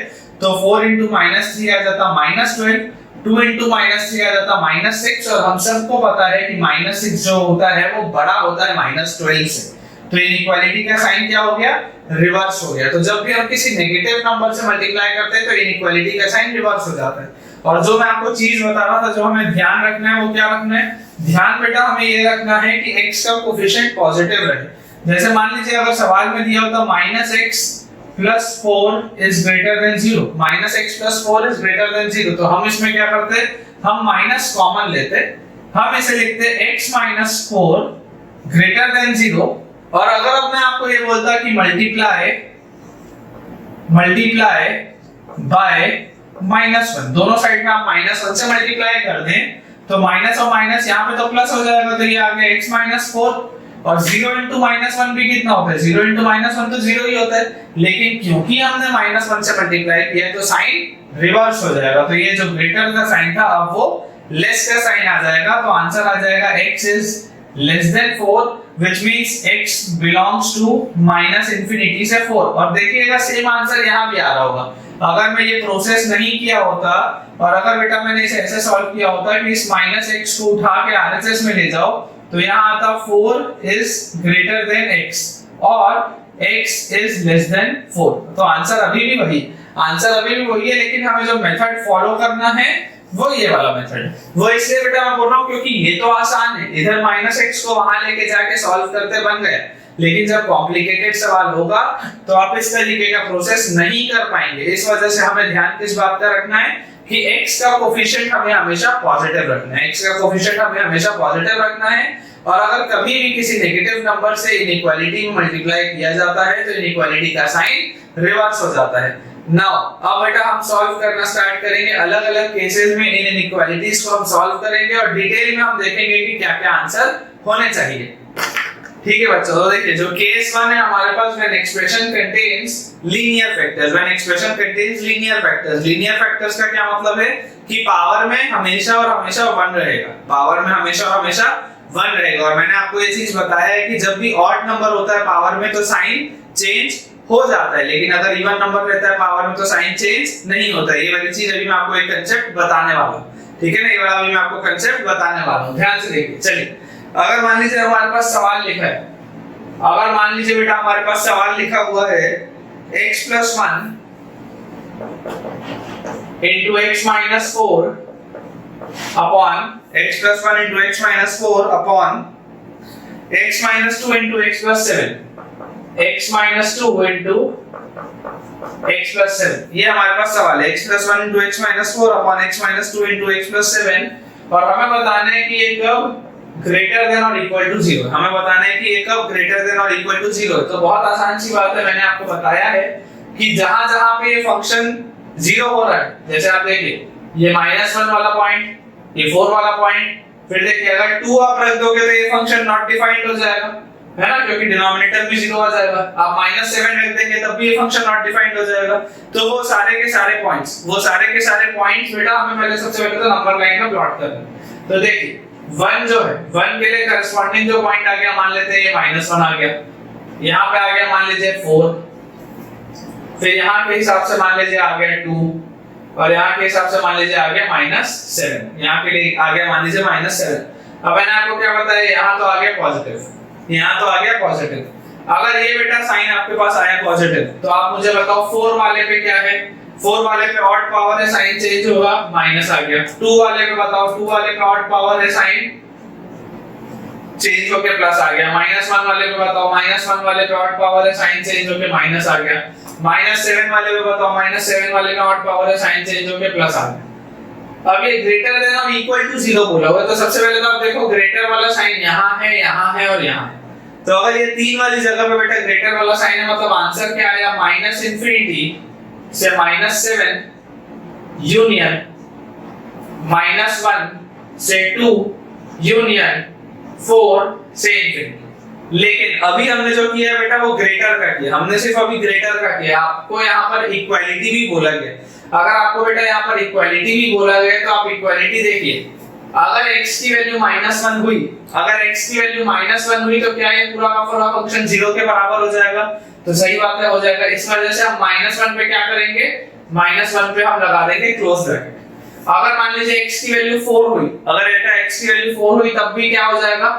तो 4 into -3 आ जाता -12, 2 into -3 आ जाता -6, और हम सबको पता है कि -6 जो होता है वो बड़ा होता है -12 से। तो इनइक्वालिटी का साइन क्या हो गया, रिवर्स हो गया। तो जब भी हम किसी नेगेटिव नंबर से मल्टीप्लाई करते हैं, तो इनइक्वालिटी का साइन रिवर्स हो जाता है। और जो मैं आपको चीज बता रहा था, जो हमें ध्यान रखना है, वो क्या रखना है, ध्यान बेटा हमें ये रखना है कि x का कोफिशिएंट पॉजिटिव रहे। जैसे मान लीजिए अगर सवाल में दिया होता -x plus 4 is greater than 0, -x plus 4 is greater than 0, तो हम इसमें क्या करते, हम माइनस कॉमन लेते, हम इसे लिखते x minus 4 greater than 0। और अगर अब मैं आपको ये बोलता कि मल्टीप्लाई बाय -1, दोनों साइड में आप -1 से मल्टीप्लाई कर दें, तो माइनस और माइनस यहाँ पे तो प्लस हो जाएगा, तो ये आ गया x minus 4। और 0 into -1 भी कितना होता है, 0 into -1 तो 0 ही होता है, लेकिन क्योंकि हमने -1 से मल्टीप्लाई किया है, तो साइन रिवर्स हो जाएगा। तो ये जो ग्रेटर का साइन था, अब वो लेस का साइन आ जाएगा। तो आंसर आ जाएगा x is less than 4, which means x belongs to -infinity से 4। और देखिएगा सेम आंसर यहाँ भी आ रहा होगा। अगर मैं ये प्रोसेस नहीं किया होता, और अगर बेटा मैंने इसे ऐसे सॉल्व किया होता कि इस -x को उठा के RHS में ले जाओ, तो यहाँ आता 4 is greater than x और x is less than 4। तो आंसर अभी भी वही है, लेकिन हमें जो मेथड फॉलो करना है वो ये वाला मेथड है। वो इसलिए बेटा मैं बोल रहा हूँ क्योंकि ये तो आसान है, इधर -x को वहां लेके जाके सॉल्व करते बन गए, लेकिन जब कॉम्प्लिकेटेड सवाल होगा तो आप इस तरीके का प्रोसेस नहीं कर पाएंगे। इस वजह से हमें ध्यान किस बात का रखना है कि x का कोफिशिएंट हमें हमेशा पॉजिटिव रखना है, और अगर कभी भी किसी नेगेटिव नंबर से इनइक्वालिटी में मल्टीप्लाई किया जाता है, तो इनइक्वालिटी का साइन रिवर्स हो जाता है। नाउ अब बेटा हम सॉल्व करना स्टार्ट करेंगे, अलग अलग केसेस में इन इनइक्वालिटीज को हम सॉल्व करेंगे, और डिटेल में हम देखेंगे कि क्या क्या आंसर होने चाहिए। ठीक है बच्चों, तो देखिए जो केस 1 है हमारे पास, when expression contains linear factors. Linear factors का क्या मतलब है कि पावर में हमेशा और हमेशा 1 रहेगा। और मैंने आपको ये चीज बताया है कि जब भी ऑड नंबर होता है पावर में, तो साइन चेंज हो जाता है, लेकिन अगर इवन नंबर रहता है पावर में, तो साइन चेंज नहीं होता है। ये वाली चीज अभी मैं आपको एक कांसेप्ट बताने वाला हूं, ठीक है ना, ये वाला अभी मैं आपको कांसेप्ट बताने वाला हूं, ध्यान से देखिए। चलिए अगर मान लीजिए हमारे पास सवाल लिखा है, अगर मान लीजिए बेटा हमारे पास सवाल लिखा हुआ है x + 1 into x minus 4 upon x plus 1 into x minus 4 upon x minus 2 into x plus 7, x minus 2 into x plus 7, ये हमारे पास सवाल है x plus 1 into x minus 4 upon x minus 2 into x plus 7, और हमें बताना है कि ये कब ग्रेटर देन और इक्वल टू 0, हमें बताना है कि ये कब ग्रेटर देन और इक्वल टू 0। तो बहुत आसान सी बात है, मैंने आपको बताया है कि जहां जहां पे ये फंक्शन 0 हो रहा है, जैसे आप देखिए ये -1 वाला पॉइंट, ये 4 वाला पॉइंट, फिर देखिए अगर 2 आप रख दोगे तो ये फंक्शन नॉट डिफाइंड हो जाएगा, है ना, क्योंकि डिनोमिनेटर भी 0 आ जाएगा। आप -7 रख देंगे तब भी ये फंक्शन नॉट डिफाइंड हो जाएगा। तो वो सारे के सारे पॉइंट्स, वो सारे के सारे पॉइंट्स बेटा हमें पहले सबसे पहले तो नंबर लाइन का प्लॉट करना है। तो देखिए 1 जो है, 1 के लिए करस्पॉन्डिंग जो पॉइंट आ गया मान लेते हैं ये -1 आ गया, यहां पे आ गया मान लीजिए 4, फिर यहाँ के हिसाब से मान लीजिए आ गया 2, और यहाँ के हिसाब से मान लीजिए आ गया -7, यहाँ के लिए आ गया मान लीजिए -7। अब मैंने आपको क्या बताया, यहाँ तो आ गया पॉजिटिव, यहाँ तो आ गया पॉजिटिव। अगर ये बेटा साइन आपके पास आया पॉजिटिव, तो आप मुझे बताओ 4 वाले पे क्या है, 4 वाले पे ऑड पावर है, साइन चेंज होगा, माइनस आ गया। 2 वाले पे बताओ, 2 वाले पे ऑड पावर है, साइन चेंज होके प्लस आ गया। -1 वाले पे बताओ, -1 वाले पे ऑड पावर है, साइन चेंज होके माइनस आ गया। -7 वाले पे बताओ, -7 वाले का ऑड पावर है, साइन चेंज होके प्लस आ गया। अब ये ग्रेटर देन और इक्वल टू 0 बोला हुआ है, तो सबसे पहले तो आप देखो ग्रेटर वाला साइन यहाँ है, यहाँ है और यहाँ है। तो अगर ये 3 वाली जगह पे बेटा ग्रेटर वाला साइन है, मतलब आंसर क्या आया, -∞ से -7 यूनियन -1 से 2 यूनियन 4 से इंफिनिटी। लेकिन अभी हमने जो किया है बेटा वो ग्रेटर का किया, हमने सिर्फ अभी ग्रेटर का किया। आपको यहाँ पर इक्वालिटी भी बोला गया। अगर आपको बेटा यहाँ पर इक्वालिटी भी बोला गया तो आप इक्वालिटी देखिए, अगर x की वैल्यू -1 हुई, अगर x की वैल्यू -1 हुई तो क्या ये पूरा का पूरा फंक्शन 0 के बराबर हो जाएगा? तो सही बात है, हो जाएगा। इस वजह से हम -1 पे क्या करेंगे, -1 पे हम लगा देंगे क्लोज ब्रैकेट। अगर मान लीजिए x की वैल्यू 4 हुई, अगर बेटा x की वैल्यू 4 हुई तब भी क्या हो जाएगा,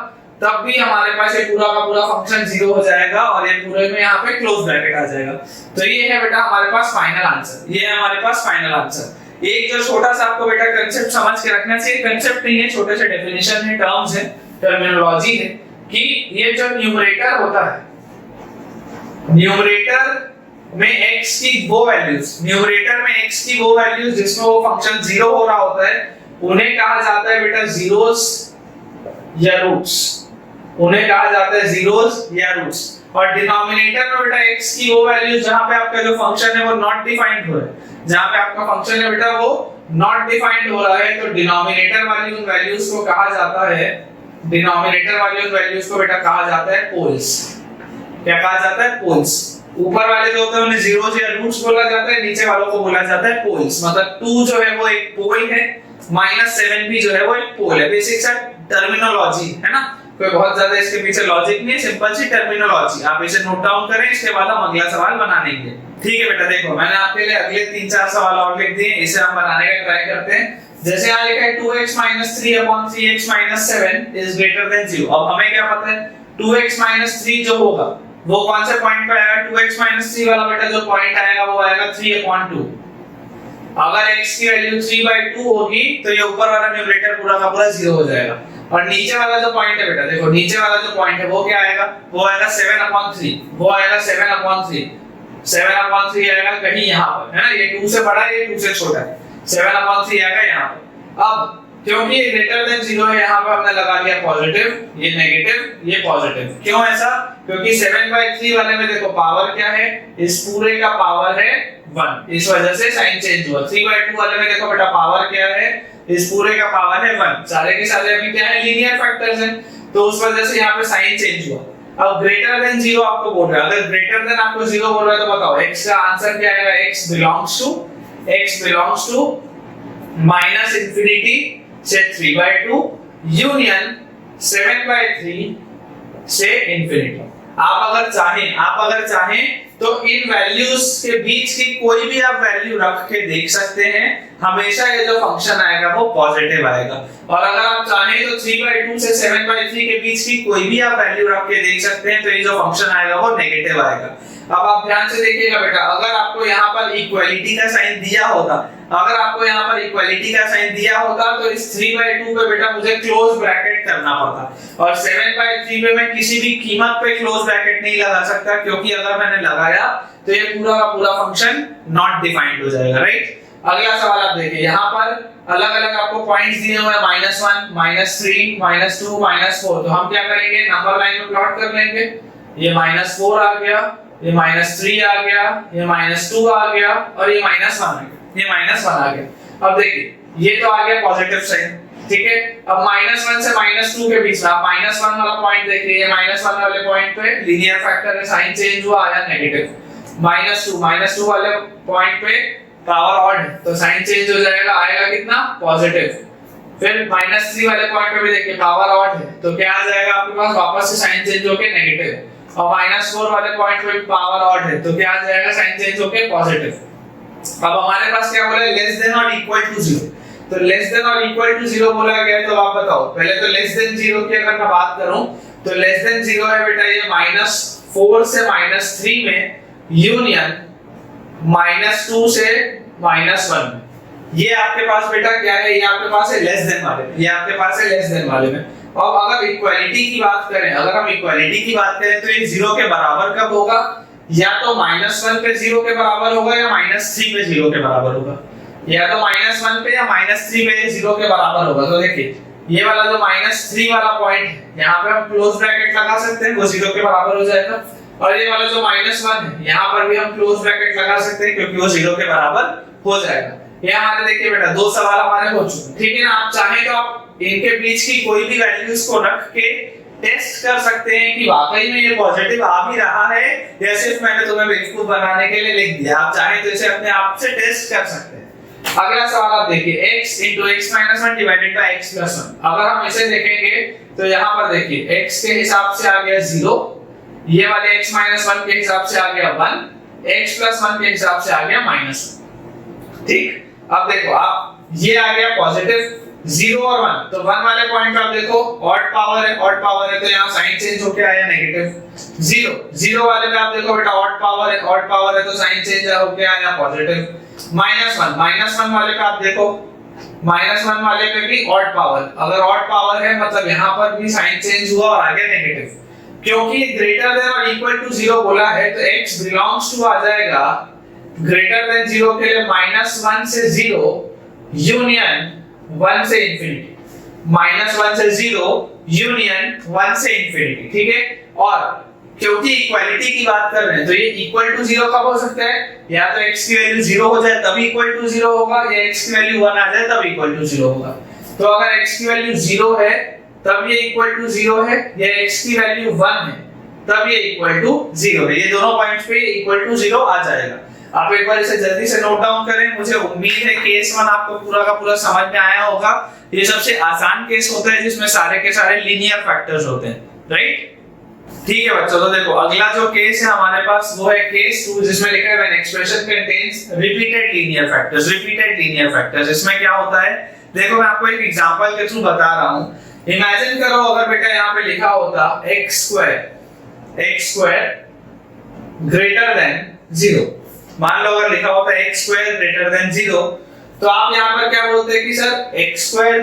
तब भी हमारे पास ये पूरा का पूरा फंक्शन 0 हो जाएगा और ये पूरे में यहाँ पे क्लोज ब्रैकेट आ जाएगा। तो ये है बेटा हमारे पास फाइनल आंसर, ये है हमारे पास फाइनल आंसर। एक जो छोटा सा आपको बेटा कांसेप्ट समझ के रखना चाहिए, कांसेप्ट नहीं है, छोटे से डेफिनेशन है, टर्म्स है, टर्मिनोलॉजी है, कि ये जो न्यूमरेटर होता है, न्यूमरेटर में x की वो वैल्यूज, न्यूमरेटर में x की वो वैल्यूज जिसमें वो फंक्शन 0 हो रहा होता है, उन्हें कहा जाता है बेटा जीरोस या रूट्स, उन्हें कहा जाता है जीरोस या रूट्स। और डिनोमिनेटर में बेटा x की वो वैल्यूज जहां पे आपका जो फंक्शन है वो नॉट डिफाइंड हो रहा है, जहां पे आपका फंक्शन है बेटा वो नॉट डिफाइंड हो रहा है, तो डिनोमिनेटर वाली उन वैल्यूज को कहा जाता है, डिनोमिनेटर वाली उन वैल्यूज को बेटा कहा जाता है पोल्स। क्या कहा जाता है? पोल्स। ऊपर वाले जो होते हैं उन्हें जीरोस या रूट्स बोला जाता है, नीचे वालों को बोला जाता है पोल्स। मतलब 2 जो है वो एक पोल है, -7 भी जो है वो एक पोल है। बेसिक सा टर्मिनोलॉजी है ना, कोई बहुत ज्यादा इसके पीछे लॉजिक नहीं है, सिंपल सी टर्मिनोलॉजी। आप इसे नोट डाउन करें, इसके बाद हम अगला सवाल बना लेंगे। ठीक है बेटा, देखो मैंने आपके लिए अगले 3-4 सवाल और लिख दिए, इसे हम बनाने का ट्राई करते हैं। जैसे यहाँ लिखा है 2x - 3/3x - 7 is greater than 0। अब हमें क्या पता है 2x - 3 जो होगा वो कौन से पॉइंट पे आएगा? 2x - 3 वाला बेटा जो पॉइंट आएगा वो आएगा 3/2। अगर x की वैल्यू 3/2 होगी तो ये ऊपर वाला न्यूमरेटर पूरा का पूरा 0 हो जाएगा। और नीचे वाला जो पॉइंट है बेटा, देखो नीचे वाला जो पॉइंट है वो क्या आएगा? वो आएगा 7/3, वो आएगा 7/3, 7/3 आएगा कहीं यहाँ पर, है ना, ये 2 से बड़ा है, ये 2 से छोटा है, 7/3 आएगा यहाँ पर। अब क्योंकि ये ग्रेटर देन 0 है, यहाँ पर हमने लगा दिया पॉजिटिव, ये नेगेटिव, ये पॉजिटिव। क्यों ऐसा? क्योंकि 7/3 वाले में देखो पावर क्या है, इस पूरे का पावर है 1, इस वजह से साइन चेंज हुआ। 3/2 वाले में देखो बेटा पावर क्या है, इस पूरे का पावर है 1। सारे के सारे अभी क्या है, लीनियर फैक्टर्स हैं, तो उस वजह से यहाँ पे साइन चेंज हुआ। अब ग्रेटर देन 0 आपको बोल रहा है, अगर ग्रेटर देन आपको 0 बोल रहा है तो बताओ x का आंसर क्या आएगा? x बिलोंग्स टू -∞ से 3/2 यूनियन 7/3 से इंफिनिटी। आप अगर चाहें तो इन वैल्यूज के बीच की कोई भी आप वैल्यू रख के देख सकते हैं, हमेशा ये जो फंक्शन आएगा वो पॉजिटिव आएगा। और अगर आप चाहें तो 3/2 से 7/3 के बीच की कोई भी आप वैल्यू रख के देख सकते हैं, तो ये जो फंक्शन आएगा वो नेगेटिव आएगा। अब आप ध्यान से देखिएगा बेटा, अगर आपको यहाँ पर इक्वालिटी का साइन दिया होता, अगर आपको यहाँ पर इक्वालिटी का साइन दिया होता तो इस 3/2 पे बेटा मुझे क्लोज ब्रैकेट करना पड़ता, और 7/3 पे मैं किसी भी कीमत पे क्लोज ब्रैकेट नहीं लगा सकता, क्योंकि अगर मैंने लगाया तो ये पूरा का पूरा फंक्शन नॉट डिफाइंड हो जाएगा, राइट। अगला सवाल आप देखिए, यहाँ पर अलग अलग आपको पॉइंट्स दिए हुए हैं, -1, -3, -2, -4। तो हम क्या करेंगे, नंबर लाइन में प्लॉट कर लेंगे। ये -4 आ गया, ये -3 आ गया, ये -2 आ गया, और ये -1 आ गया, ये -1 आ गया। अब देखिए ये तो आ गया पॉजिटिव साइन, ठीक है। अब -1 से -2 के बीच में आप -1 वाला पॉइंट देखिए, ये -1 वाले पॉइंट पे लीनियर फैक्टर है, साइन चेंज हुआ, आया नेगेटिव। -2 वाले पॉइंट पे पावर ऑड है, तो साइन चेंज हो जाएगा, आएगा कितना, पॉजिटिव। फिर -3 वाले पॉइंट पे भी देखिए पावर ऑड है, तो क्या आ जाएगा आपके पास, वापस से साइन चेंज होके नेगेटिव। और -4 वाले पॉइंट पे पावर ऑड है, तो क्या आ जाएगा, साइन चेंज होके पॉजिटिव। अब हमारे पास क्या बोला, लेस देन और इक्वल टू 0। तो लेस देन और इक्वल टू 0 बोला गया है, तो आप बताओ पहले तो लेस देन 0 की अगर मैं बात करूं तो लेस देन 0 है बेटा ये -4 से -3 में, यूनियन -2 से -1। ये आपके पास बेटा क्या है, ये आपके पास है लेस देन वाले, ये आपके पास है लेस देन वाले में। अब अगर इक्वालिटी की बात करें, अगर हम इक्वालिटी की बात करें तो ये 0 के बराबर कब होगा, या तो -1 पे 0 के बराबर होगा, या -3 पे 0 के बराबर होगा, या तो -1 पे या -3 पे 0 के बराबर होगा। तो देखिए ये वाला जो -3 वाला पॉइंट है, यहाँ पे हम क्लोज ब्रैकेट लगा सकते हैं, वो 0 के बराबर हो जाएगा। और ये वाला जो -1 है, यहाँ पर भी हम क्लोज ब्रैकेट लगा सकते हैं, क्योंकि वो 0 के बराबर हो जाएगा। ये हमारे देखिए बेटा दो सवाल हमारे हो चुके, ठीक है ना। आप चाहें तो आप इनके बीच की कोई भी वैल्यूज को रख के टेस्ट कर सकते हैं कि वाकई में ये पॉजिटिव आ भी रहा है, या सिर्फ मैंने तुम्हें बेवकूफ बनाने के लिए लिख दिया। आप चाहें तो इसे अपने आप से टेस्ट कर सकते हैं। अगला सवाल आप देखिए, x * x - 1 divided by x + 1। अगर हम इसे देखेंगे तो यहाँ पर देखिए x के हिसाब से आ गया 0, ये वाले x - 1 के हिसाब से आ गया 1, x + 1 के हिसाब से आ गया -1, ठीक। अब देखो आप ये आ गया पॉजिटिव 0 और 1, तो 1 वाले पॉइंट पे आप देखो ऑड पावर है, तो यहाँ साइन चेंज होके आया नेगेटिव। 0 वाले पे आप देखो बेटा ऑड पावर है, तो साइन चेंज होके आया पॉजिटिव। -1 वाले पे आप देखो, -1 वाले पे भी ऑड पावर, अगर ऑड पावर है मतलब यहाँ पर भी साइन चेंज हुआ और आ गया नेगेटिव। क्योंकि ग्रेटर देन और इक्वल टू 0 बोला है, तो x बिलोंग्स टू आ जाएगा ग्रेटर देन 0 के लिए -1 से 0 यूनियन 1 से इंफिनिटी, -1 से 0 यूनियन 1 से इंफिनिटी, ठीक है। और क्योंकि इक्वालिटी की बात कर रहे हैं, तो ये इक्वल टू 0 कब हो सकता है, या तो x की वैल्यू 0 हो जाए तब इक्वल टू 0 होगा, या x की वैल्यू 1 आ जाए तब इक्वल टू 0 होगा। तो अगर x की वैल्यू 0 है तब ये इक्वल टू 0 है, या x की वैल्यू 1 है तब ये इक्वल टू 0 है। ये दोनों पॉइंट्स पे इक्वल टू 0 आ जाएगा। आप एक बार इसे जल्दी से नोट डाउन करें। मुझे उम्मीद है केस 1 आपको पूरा का पूरा समझ में आया होगा। ये सबसे आसान केस होता है जिसमें सारे के सारे लीनियर फैक्टर्स होते हैं, राइट। ठीक है बच्चों, तो देखो अगला जो केस है हमारे पास वो है केस 2, जिसमें लिखा है when expression contains repeated linear factors. इसमें क्या होता है, देखो मैं आपको एक एग्जांपल के थ्रू बता रहा हूं। इमेजिन करो अगर बेटा यहाँ पे लिखा होता x स्क्वायर ग्रेटर देन 0। मान लो अगर लिखा होता x स्क्वायर ग्रेटर देन 0, तो आप यहाँ पर क्या बोलते हैं कि सर x स्क्वायर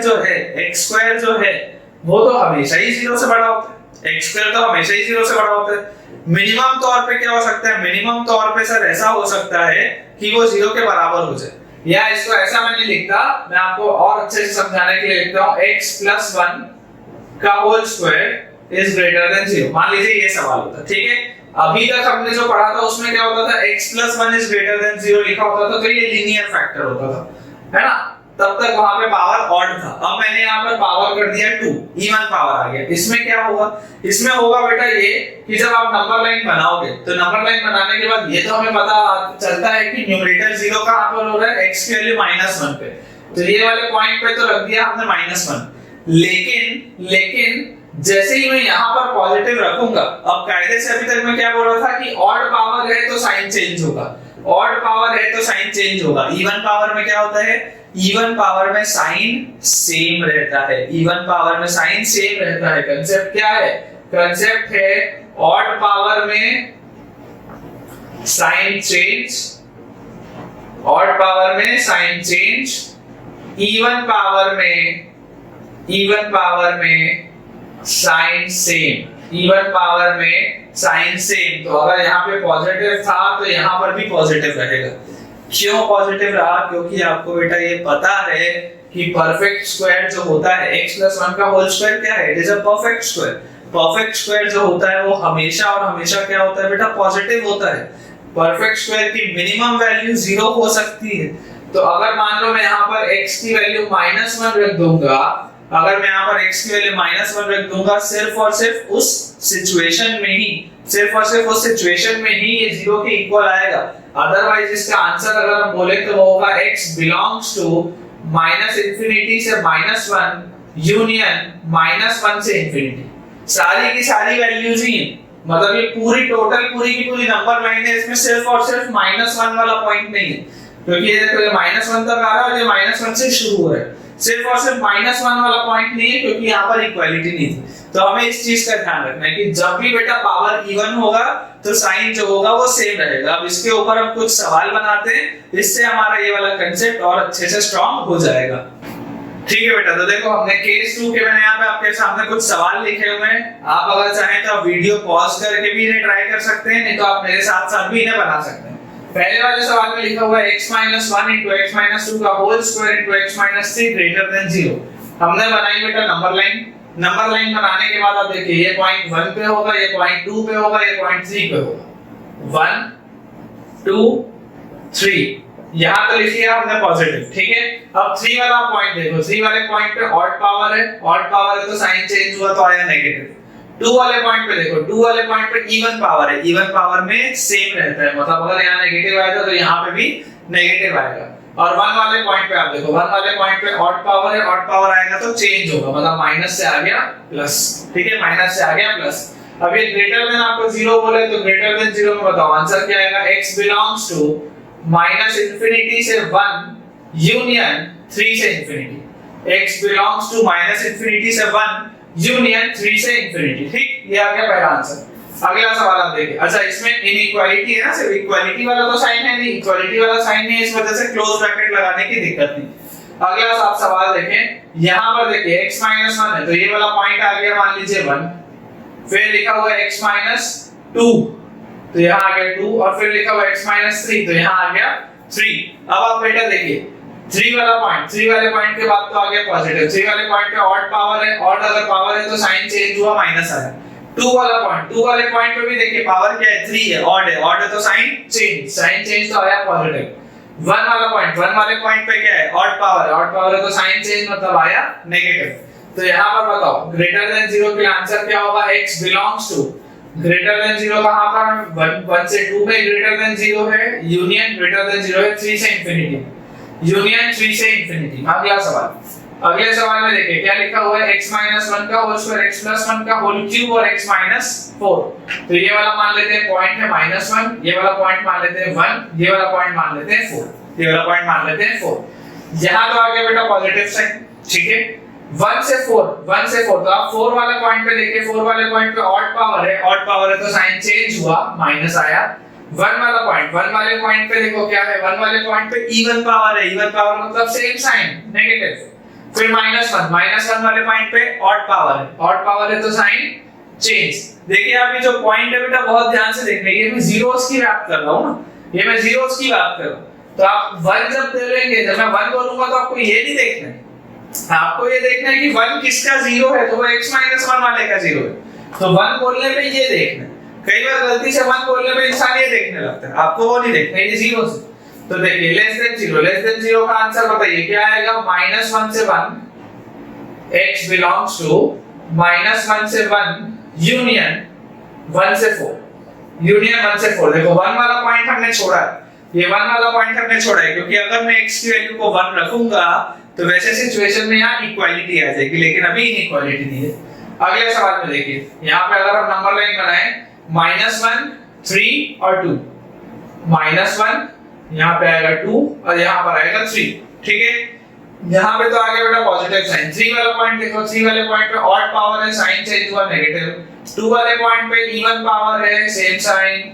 जो है वो तो हमेशा ही 0 से बड़ा होता है, x स्क्वायर तो हमेशा ही 0 से बड़ा होता है। मिनिमम तौर पे क्या हो सकता है, मिनिमम तौर पे सर ऐसा हो सकता है कि वो 0 के बराबर हो जाए, या इसको ऐसा मैं नहीं लिखता, मैं आपको और अच्छे से समझाने के लिए लिखता हूँ x + 1 का whole square is greater than 0। मान लीजिए ये सवाल होता, ठीक है। अभी तक हमने जो पढ़ा था उसमें क्या होता था, x + 1 इज ग्रेटर देन 0 लिखा होता था, तो ये लीनियर फैक्टर होता था, है ना। तब तक वहां पे पावर ऑड था। अब मैंने यहाँ पर पावर कर दिया 2, इवन पावर आ गया। इसमें क्या होगा, इसमें होगा बेटा ये कि जब आप नंबर लाइन बनाओगे, तो नंबर लाइन बनाने के बाद ये तो हमें पता चलता है कि न्यूमरेटर 0 कहां पर हो रहा है, x की वैल्यू -1 पे, तो ये वाले पॉइंट पे तो रख दिया हमने -1। लेकिन जैसे ही मैं यहाँ पर पॉजिटिव रखूंगा, अब कायदे से अभी तक मैं क्या बोल रहा था कि ऑड पावर है तो साइन चेंज होगा, ऑड पावर है तो साइन चेंज होगा। इवन पावर में क्या होता है, इवन पावर में साइन सेम रहता है, इवन पावर में साइन सेम रहता है। कंसेप्ट क्या है, कंसेप्ट है ऑड पावर में साइन चेंज, ऑड पावर में साइन चेंज, इवन पावर में साइन सेम, इवन पावर में साइन सेम। तो अगर यहाँ पे पॉजिटिव था तो यहाँ पर भी पॉजिटिव रहेगा। क्यों पॉजिटिव रहा, क्योंकि आपको बेटा ये पता है कि परफेक्ट स्क्वायर जो होता है x + 1 का होल स्क्वायर क्या है, it is a perfect square. Perfect square जो होता है वो हमेशा और हमेशा क्या होता है बेटा, पॉजिटिव होता है। परफेक्ट स्क्वायर की मिनिमम वैल्यू 0 हो सकती है। तो अगर मान लो मैं यहाँ पर x की वैल्यू -1 रख दूंगा, अगर मैं यहाँ पर x की वैल्यू -1 रख दूंगा, सिर्फ और सिर्फ उस सिचुएशन में ही, सिर्फ और सिर्फ उस सिचुएशन में ही ये 0 के इक्वल आएगा। अदरवाइज इसका आंसर अगर हम बोले तो वो होगा x बिलोंग्स टू -∞ से -1 यूनियन -1 से ∞। सारी की सारी वैल्यूज ही हैं, मतलब ये पूरी टोटल पूरी की पूरी नंबर लाइन है, इसमें सिर्फ और सिर्फ -1 वाला पॉइंट नहीं है, क्योंकि ये देखो ये -1 तक आ रहा है, ये -1 से शुरू हो रहा है। सिर्फ और सिर्फ -1 वाला पॉइंट नहीं है, क्योंकि यहाँ पर इक्वालिटी नहीं थी। तो हमें इस चीज का ध्यान रखना है कि जब भी बेटा पावर इवन होगा तो साइन जो होगा वो सेम रहेगा। अब इसके ऊपर हम कुछ सवाल बनाते हैं, इससे हमारा ये वाला कंसेप्ट और अच्छे से स्ट्रांग हो जाएगा। ठीक है बेटा, तो देखो हमने केस 2 के मैंने यहाँ पे आपके सामने कुछ सवाल लिखे हुए हैं। आप अगर चाहें तो आप वीडियो पॉज करके भी इन्हें ट्राई कर सकते हैं, नहीं तो आप मेरे साथ साथ भी इन्हें बना सकते हैं। पहले वाले सवाल में लिखा हुआ है x - 1 * x - 2 का होल स्क्वायर * x - 3 > 0। हमने बनाई बेटा नंबर लाइन। नंबर लाइन बनाने के बाद आप देखिए ये पॉइंट 1 पे होगा, ये पॉइंट 2 पे होगा, ये पॉइंट 3 पे होगा। 1 2 3 यहाँ तो लिखिए आपने पॉजिटिव, ठीक है। अब 3 वाला पॉइंट देखो, 3 वाले पॉइंट पे ऑड पावर है, ऑड पावर है तो साइन चेंज हुआ तो आया नेगेटिव। 2 वाले पॉइंट पे देखो, 2 वाले पॉइंट पे इवन पावर है, इवन पावर में सेम रहता है, मतलब अगर यहाँ नेगेटिव आएगा तो यहाँ पे भी नेगेटिव आएगा। और 1 वाले पॉइंट पे आप देखो, 1 वाले पॉइंट पे ऑड पावर है, ऑड पावर आएगा तो चेंज होगा, मतलब माइनस से आ गया प्लस, ठीक है, माइनस से आ गया प्लस। अब ये ग्रेटर देन आपको 0 बोले तो ग्रेटर देन 0 में बताओ आंसर क्या आएगा, x बिलोंग्स टू -∞ से 1 यूनियन 3 से ∞। x बिलोंग्स टू -∞ से 1 यूनियन 3 से ∞। ठीक, ये आ गया पहला आंसर। अगला सवाल आप देखिए। अच्छा, इसमें इनइक्वालिटी है ना, सिर्फ इक्वालिटी वाला तो साइन है नहीं, इक्वालिटी वाला साइन नहीं है, इस वजह से क्लोज ब्रैकेट लगाने की दिक्कत नहीं। अगला आप सवाल देखें, यहाँ पर देखिए x - 1 है तो ये वाला पॉइंट आ गया मान लीजिए 1, फिर लिखा हुआ है x - 2 तो यहाँ आ गया 2, और फिर लिखा हुआ x - 3 तो यहाँ आ गया 3। अब आप बेटा देखिए 3 वाला पॉइंट, 3 वाले पॉइंट के बाद तो आ गया पॉजिटिव, 3 वाले पॉइंट पे ऑड पावर है, ऑड अगर पावर है तो साइन चेंज हुआ माइनस आया। 2 वाला पॉइंट, 2 वाले पॉइंट पे भी देखिए पावर क्या है, 3 है, ऑड है, ऑड है तो साइन चेंज, साइन चेंज तो आया पॉजिटिव। 1 वाला पॉइंट, 1 वाले पॉइंट पे क्या है, ऑड पावर है, ऑड पावर है तो साइन चेंज मतलब आया नेगेटिव। तो यहाँ पर बताओ ग्रेटर देन 0 के लिए आंसर क्या होगा, x belongs to greater than 0 कहां पर, 1 से 2 में ग्रेटर देन 0 है, यूनियन ग्रेटर देन 0 है 3 से ∞, यूनियन 3 से ∞। अगला सवाल, अगले सवाल में देखिए क्या लिखा हुआ है, x - 1 का होल स्क्वायर x + 1 का होल क्यूब और x - 4। तो ये वाला मान लेते हैं पॉइंट है -1, ये वाला पॉइंट मान लेते हैं 1, ये वाला पॉइंट मान लेते हैं 4, ये वाला पॉइंट मान लेते हैं 4। यहां तो आ गया बेटा पॉजिटिव साइन, ठीक है। 1 से 4 तो आप 4 वाले पॉइंट पे देखिए, 4 वाले पॉइंट पे ऑड पावर है तो साइन चेंज हुआ माइनस आया। 1 वाले पॉइंट पे देखो क्या है, 1 वाले पॉइंट पे इवन पावर है, इवन पावर मतलब सेम साइन नेगेटिव। फिर -1 वाले पॉइंट पे ऑड पावर है तो साइन चेंज। देखिए अभी जो पॉइंट है बेटा बहुत ध्यान से देखना, ये मैं जीरोस की बात कर रहा हूं ना, ये मैं जीरोस की बात कर रहा हूं। तो आप 1 जब दे लेंगे, जब मैं 1 बोलूंगा तो आपको ये नहीं देखना है, आपको ये देखना है कि 1 किसका 0 है, तो वो x - 1 वाले का 0 है। तो 1 बोलने पे ये देखना है, कई बार गलती से 1 बोलने पे इंसान ये देखने लगता है, आपको वो नहीं देखना, ये 0 से। तो देखिए लेस देन 0 का आंसर बताइए क्या आएगा, -1 से 1 x बिलोंग्स टू -1 से 1 यूनियन 1 से 4, यूनियन 1 से 4। देखो 1 वाला पॉइंट हमने छोड़ा है, ये 1 वाला पॉइंट हमने छोड़ा है, क्योंकि अगर मैं x की वैल्यू को 1 रखूंगा तो वैसे सिचुएशन में यहाँ इक्वालिटी आ जाएगी, लेकिन अभी इनइक्वालिटी नहीं है। अगले सवाल में देखिए, यहाँ पे अगर हम नंबर लाइन बनाए -1 3 और 2, -1 यहाँ पे आएगा 2 और यहाँ पर आएगा 3, ठीक है। यहाँ पे तो आ गया बेटा पॉजिटिव साइन। 3 वाला पॉइंट देखो, 3 वाले पॉइंट पे ऑड पावर है, साइन चेंज हुआ नेगेटिव। 2 वाले पॉइंट पे इवन पावर है, सेम साइन।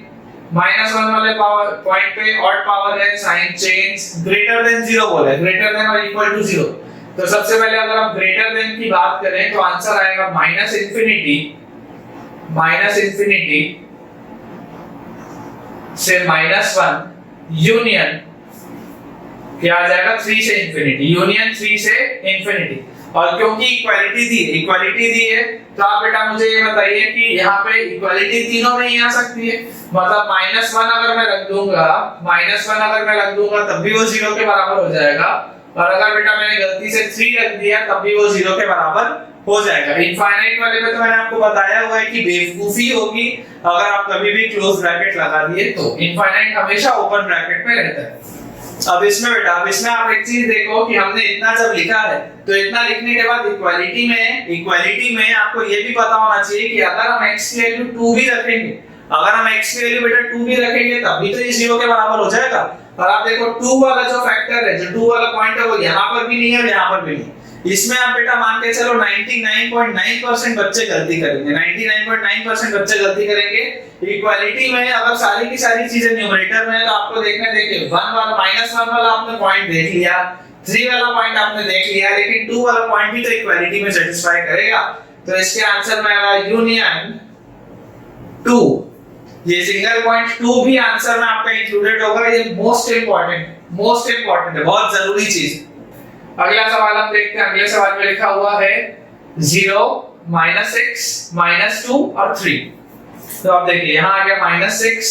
-1 वाले पावर पॉइंट पे ऑड पावर है, साइन चेंज। ग्रेटर देन 0 बोला है, ग्रेटर देन और इक्वल टू 0। तो सबसे पहले अगर हम ग्रेटर देन की बात करें तो आंसर आएगा -इंफिनिटी से -1 यूनियन क्या आ जाएगा 3 से इंफिनिटी, यूनियन 3 से इंफिनिटी। और क्योंकि इक्वालिटी दी है तो आप बेटा मुझे ये बताइए कि यहाँ पे इक्वालिटी तीनों में ही आ सकती है। मतलब -1 अगर मैं रख दूंगा तब भी वो 0 के बराबर हो जाएगा, और अगर बेटा मैंने गलती से 3 रख दिया तब भी वो 0 के बराबर हो जाएगा। इनफाइनाइट वाले में तो मैंने आपको बताया हुआ है कि बेवकूफी होगी अगर आप कभी भी क्लोज ब्रैकेट लगा दिए तो। इनफाइनाइट हमेशा ओपन ब्रैकेट में रहता है। अब इसमें बेटा, अब इसमें आप एक चीज देखो कि हमने इतना जब लिखा है तो इतना लिखने के बाद इक्वालिटी में आपको ये भी पता होना चाहिए कि अगर हम x की वैल्यू 2 भी रखेंगे, अगर हम x की वैल्यू बेटा 2 भी रखेंगे तब भी तो ये 0 के बराबर हो जाएगा। और आप देखो 2 वाला जो फैक्टर है, जो 2 वाला पॉइंट है वो यहाँ पर भी नहीं है और यहाँ पर भी नहीं। इसमें आप बेटा मान के चलो 99.9% बच्चे गलती करेंगे, 99.9% बच्चे गलती करेंगे। इक्वालिटी में अगर सारी की सारी चीजें न्यूमरेटर में है तो आपको देखिए 1 वाला -1 वाला आपने पॉइंट देख लिया, 3 वाला पॉइंट आपने देख लिया, लेकिन 2 वाला पॉइंट भी तो इक्वालिटी में सेटिस्फाई करेगा। तो इसके आंसर में आएगा यूनियन 2। ये सिंगल पॉइंट 2 भी आंसर में आपका इंक्लूडेड होगा। ये मोस्ट इंपॉर्टेंट है, बहुत जरूरी चीज। अगला सवाल हम देखते हैं। अगले सवाल में लिखा हुआ है 0 -6 -2 और 3। तो आप देखिए यहाँ आ गया -6,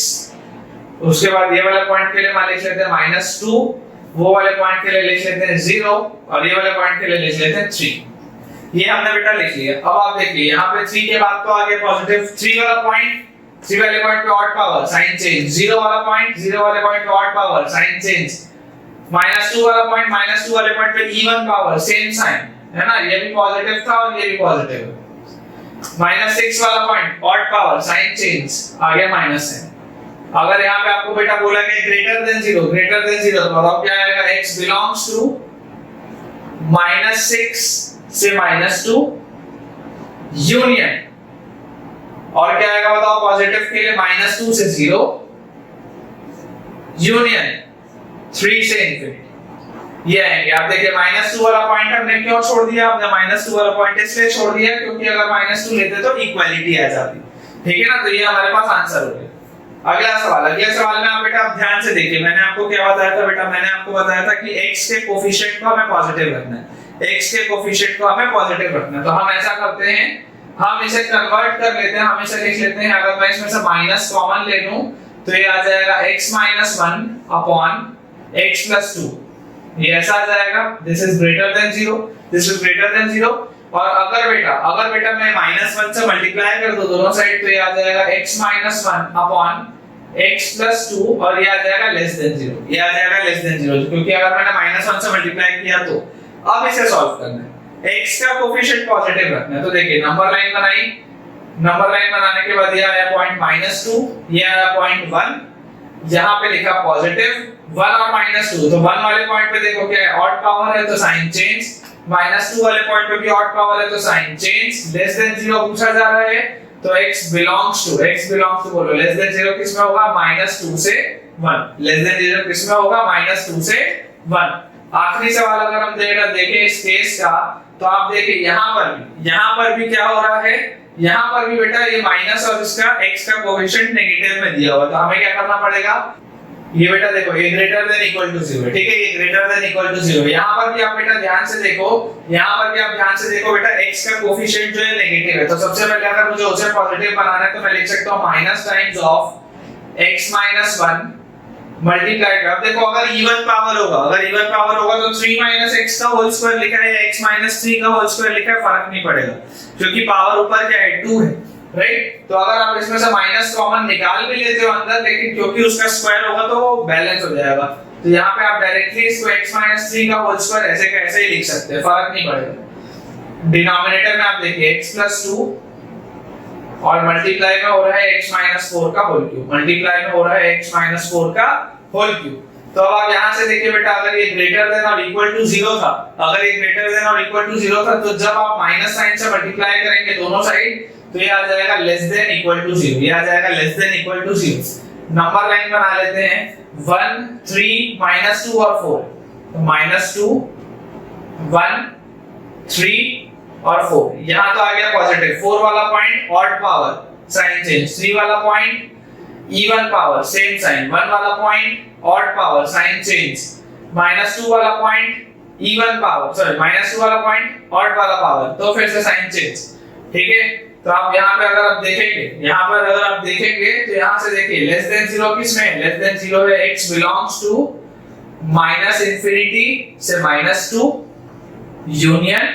उसके बाद ये वाले पॉइंट के लिए मान लिख लेते हैं -2, वो वाले पॉइंट के लिए लिख लेते हैं 0 और ये वाले पॉइंट के लिए लिख लेते हैं 3। ये हमने बेटा लिख लिया। अब आप देखिए यहाँ पे 3 के बाद तो आ गया पॉजिटिव। 3 वाला पॉइंट, 3 वाले पॉइंट पे ऑड पावर, साइन चेंज। 0 वाला पॉइंट, 0 वाले पॉइंट पे ऑड पावर, साइन चेंज। -2 वाला पॉइंट, -2 वाले पॉइंट पे इवन पावर, सेम साइन, है ना। ये भी पॉजिटिव था और ये भी पॉजिटिव है। -6 वाला point odd power, sign change, आ गया माइनस है। अगर यहाँ पे आपको बेटा बोला गया ग्रेटर देन 0 तो अब क्या आएगा, x बिलोंग्स टू -6 से -2 यूनियन, और क्या आएगा बताओ पॉजिटिव के लिए -2 से 0 यूनियन 3 से इंफिनिटी। ये आएंगे। आप देखिए -2 वाला पॉइंट हमने क्यों छोड़ दिया, हमने -2 वाला पॉइंट इसलिए छोड़ दिया क्योंकि अगर -2 लेते तो इक्वालिटी आ जाती, ठीक है ना। तो ये हमारे पास आंसर हो गया। अगले सवाल में आप बेटा ध्यान से देखिए, मैंने आपको क्या बताया था बेटा, मैंने आपको बताया था कि x के कोफिशिएंट को हमें पॉजिटिव रखना है, x के कोफिशिएंट को हमें पॉजिटिव रखना है। तो हम ऐसा करते हैं, हम इसे कन्वर्ट कर लेते हैं, हम इसे लिख लेते हैं। अगर मैं इसमें से माइनस कॉमन ले लूं तो ये आ जाएगा x - 1 अपॉन x + 2। ये ऐसा आ जाएगा, this is greater than 0, this is greater than 0। और अगर बेटा मैं -1 से मल्टीप्लाई कर दूं दोनों साइड तो ये आ जाएगा x - 1 अपॉन x + 2 और ये आ जाएगा लेस देन 0। ये आ जाएगा लेस देन 0 क्योंकि अगर मैंने -1 से मल्टीप्लाई किया तो। अब इसे सॉल्व करना है, x का कोफिशिएंट पॉजिटिव रखना है। तो देखिए नंबर लाइन बनाई, नंबर लाइन बनाने के बाद ये आया पॉइंट -2, ये आया पॉइंट 1, यहाँ पे लिखा पॉजिटिव 1 और -2। तो 1 वाले पॉइंट पे देखो क्या है, ऑड पावर है तो साइन चेंज, -2 वाले पॉइंट पे भी ऑड पावर है तो साइन चेंज, लेस देन 0 पूछा जा रहा है तो x बिलोंग्स टू बोलो, लेस देन 0 किसमें होगा, -2 से 1, लेस देन 0 किसमें होगा, -2 से 1। आखिरी सवाल अगर हम देखें इस केस का तो आप देखिए यहाँ पर भी क्या हो रहा है, यहाँ पर भी बेटा ये माइनस और इसका x का कोएफिशिएंट नेगेटिव में दिया हुआ, तो हमें क्या करना पड़ेगा, ये बेटा देखो ये ग्रेटर देन इक्वल टू 0, ठीक है, ये ग्रेटर देन इक्वल टू 0। यहाँ पर भी आप बेटा ध्यान से देखो, यहाँ पर भी आप ध्यान से देखो बेटा x का कोएफिशिएंट जो है नेगेटिव है। तो सबसे पहले अगर मुझे उसे पॉजिटिव बनाना है तो मैं लिख सकता हूँ minus times of x - 1 multiply कर। अब देखो अगर इवन पावर होगा तो 3 - x का होल स्क्वायर लिखा है या x - 3 का होल स्क्वायर लिखा है, फर्क नहीं पड़ेगा क्योंकि पावर ऊपर क्या है 2 है, राइट। तो अगर आप इसमें से माइनस कॉमन निकाल भी लेते हो अंदर, लेकिन क्योंकि उसका स्क्वायर होगा तो वो बैलेंस हो जाएगा, तो यहाँ पे आप डायरेक्टली इसको x - 3 का होल स्क्वायर ऐसे का ऐसे ही लिख सकते हैं, फर्क नहीं पड़ेगा। डिनोमिनेटर में आप देखिए x प्लस 2 और मल्टीप्लाई में हो रहा है x माइनस 4 का होल क्यूब, मल्टीप्लाई में हो रहा है x माइनस 4 का होल क्यूब। तो अब आप यहाँ से देखिए बेटा, अगर ये ग्रेटर देन और इक्वल टू 0 था, अगर ये ग्रेटर देन और इक्वल टू 0 था, तो जब आप माइनस साइन से मल्टीप्लाई करेंगे दोनों साइड, तो ये आ जाएगा लेस देन इक्वल टू 0, ये आ जाएगा less than equal to 0। Number line बना लेते हैं 1 3 माइनस 2 और 4, तो माइनस 2 1 3 और 4, यहाँ तो आ गया पॉजिटिव। 4 वाला point odd power sign change, 3 वाला point even power same sign, 1 वाला point odd power sign change, -2 वाला पॉइंट इवन पावर, सॉरी -2 वाला पॉइंट ऑड वाला पावर, तो फिर से साइन चेंज। ठीक है, तो आप यहाँ पे अगर आप देखेंगे, यहाँ पर अगर आप देखेंगे तो यहाँ से देखिए लेस देन 0 किसमें है, लेस देन 0 है x बिलोंग्स टू -इंफिनिटी से -2 यूनियन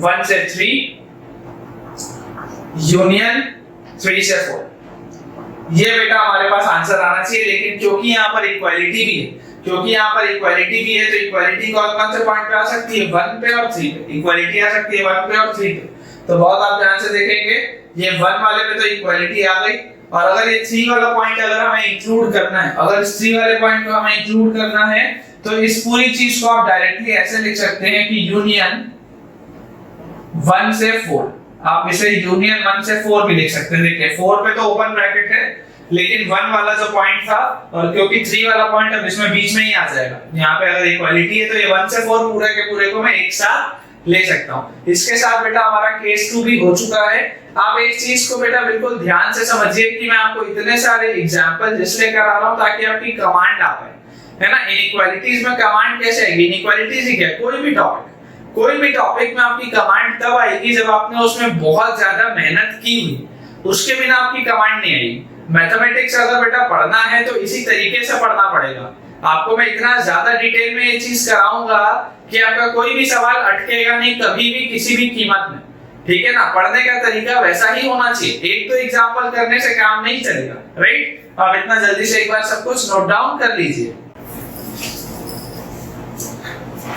1 से 3 यूनियन 3 से 4। ये बेटा हमारे पास आंसर आना चाहिए, लेकिन क्योंकि यहाँ पर इक्वालिटी भी है, क्योंकि यहाँ पर इक्वालिटी भी है, तो इक्वालिटी कौन से पॉइंट पे आ सकती है, 1 पे और 3 पे। इक्वालिटी आ सकती है 1 पे और 3 पे। तो बहुत आप ध्यान से देखेंगे, ये 1 वाले पे तो इक्वालिटी आ गई, और अगर ये 3 वाला पॉइंट अगर हमें इंक्लूड करना है, अगर इस 3 वाले पॉइंट को हमें इंक्लूड करना है, तो इस पूरी चीज को आप डायरेक्टली ऐसे लिख सकते हैं कि यूनियन 1 से 4। आप इसे यूनियन 1 से 4 भी लिख सकते हैं। देखिए 4 पे तो ओपन ब्रैकेट है, लेकिन 1 वाला जो पॉइंट था, और क्योंकि 3 वाला पॉइंट अब इसमें बीच में ही आ जाएगा, यहाँ पे अगर इक्वालिटी है तो ये 1 से 4 पूरे के पूरे को मैं एक साथ ले सकता हूँ। इसके साथ बेटा हमारा केस 2 भी हो चुका है। आप एक चीज को बेटा बिल्कुल ध्यान से समझिए कि मैं आपको इतने सारे एग्जांपल इसलिए करा रहा हूँ ताकि आपकी कमांड आ पाए, है ना। इनइक्वालिटीज में कमांड कैसे आएगी, इनइक्वालिटीज ही क्या, कोई भी टॉपिक में आपकी कमांड तब आएगी जब आपने उसमें बहुत ज्यादा मेहनत की हुई, उसके बिना आपकी कमांड नहीं आएगी। मैथमेटिक्स अगर बेटा पढ़ना है तो इसी तरीके से पढ़ना पड़ेगा। आपको मैं इतना ज्यादा डिटेल में ये चीज कराऊंगा कि आपका कोई भी सवाल अटकेगा नहीं कभी भी किसी भी कीमत में, ठीक है ना। पढ़ने का तरीका वैसा ही होना चाहिए, एक तो एग्जांपल करने से काम नहीं चलेगा, राइट। आप इतना जल्दी से एक बार सब कुछ नोट डाउन कर लीजिए,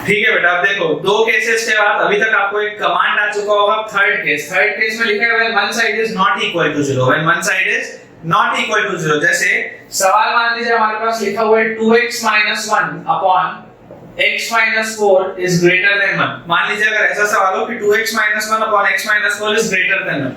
ठीक है बेटा। अब देखो 2 केसेस के बाद अभी तक आपको एक कमांड आ चुका होगा। थर्ड केस में लिखा है when one side is not equal to 0, when one side is not equal to 0। जैसे सवाल मान लीजिए हमारे पास लिखा हुआ है 2x - 1 upon x - 4 is greater then 1। मान लीजिए अगर ऐसा सवाल हो कि 2x - 1 upon x - 4 is greater then 1,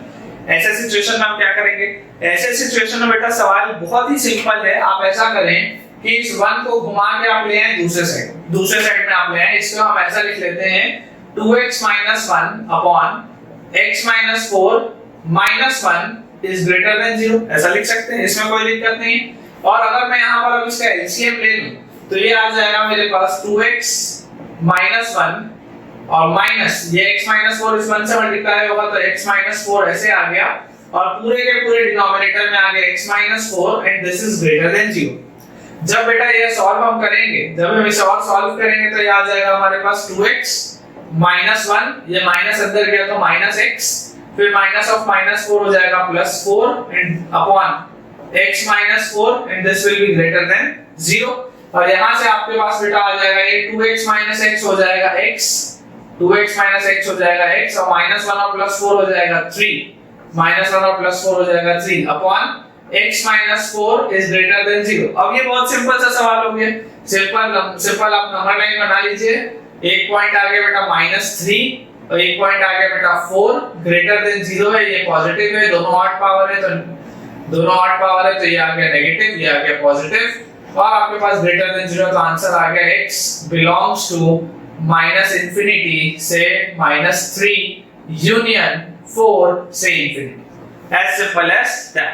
ऐसे सिचुएशन में हम क्या करेंगे। ऐसे सिचुएशन में बेटा सवाल बहुत ही सिंपल है। आप ऐसा करें कि इस 1 को घुमा के आप ले आए दूसरे साइड में आप ले आए। इसको हम ऐसा लिख लेते हैं 2x - 1 upon x - 4 - 1 is greater than 0, ऐसा लिख सकते हैं, इसमें कोई दिक्कत नहीं। और अगर मैं यहाँ पर अब इसका एलसीएम ले लूं तो ये आ जाएगा मेरे पास 2x - 1 और माइनस ये x - 4 इस 1 से मल्टीप्लाई होगा तो x - 4 ऐसे आ गया, और पूरे के पूरे डिनोमिनेटर में आ गया x - 4 and this is greater than 0। जब बेटा ये सॉल्व हम करेंगे, जब हम इसे और सॉल्व करेंगे तो ये आ जाएगा हमारे पास 2x - 1, ये माइनस अंदर गया तो -x, फिर माइनस ऑफ -4 हो जाएगा +4 and upon x - 4 and this will be greater than 0। और यहां से आपके पास बेटा आ जाएगा ये 2x - x हो जाएगा x, 2x - x हो जाएगा x, और -1 और +4 हो जाएगा 3, -1 और +4 हो जाएगा 3 upon x - 4 is greater than 0। अब ये बहुत सिंपल सा सवाल हो गया। सिंपल आप नंबर लाइन बना लीजिए। एक पॉइंट आ गया बेटा -3 और एक पॉइंट आ गया बेटा 4, ग्रेटर देन 0 है, ये पॉजिटिव है, दोनों ऑड पावर है तो ये आ गया नेगेटिव, ये आ गया पॉजिटिव, और आपके पास ग्रेटर देन 0 तो आंसर आ गया x बिलोंग्स टू -इंफिनिटी से -3 यूनियन 4 से infinity. As simple as that.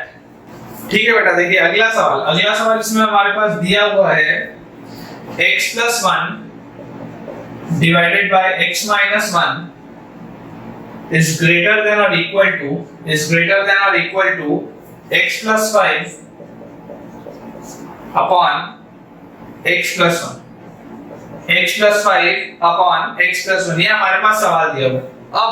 ठीक है बेटा, देखिए अगला सवाल इसमें हमारे पास दिया हुआ है x + 1 divided by x - 1 is greater than or equal to x + 5 upon x + 1, x + 5 upon x + 1, ये हमारे पास सवाल दिया हुआ। अब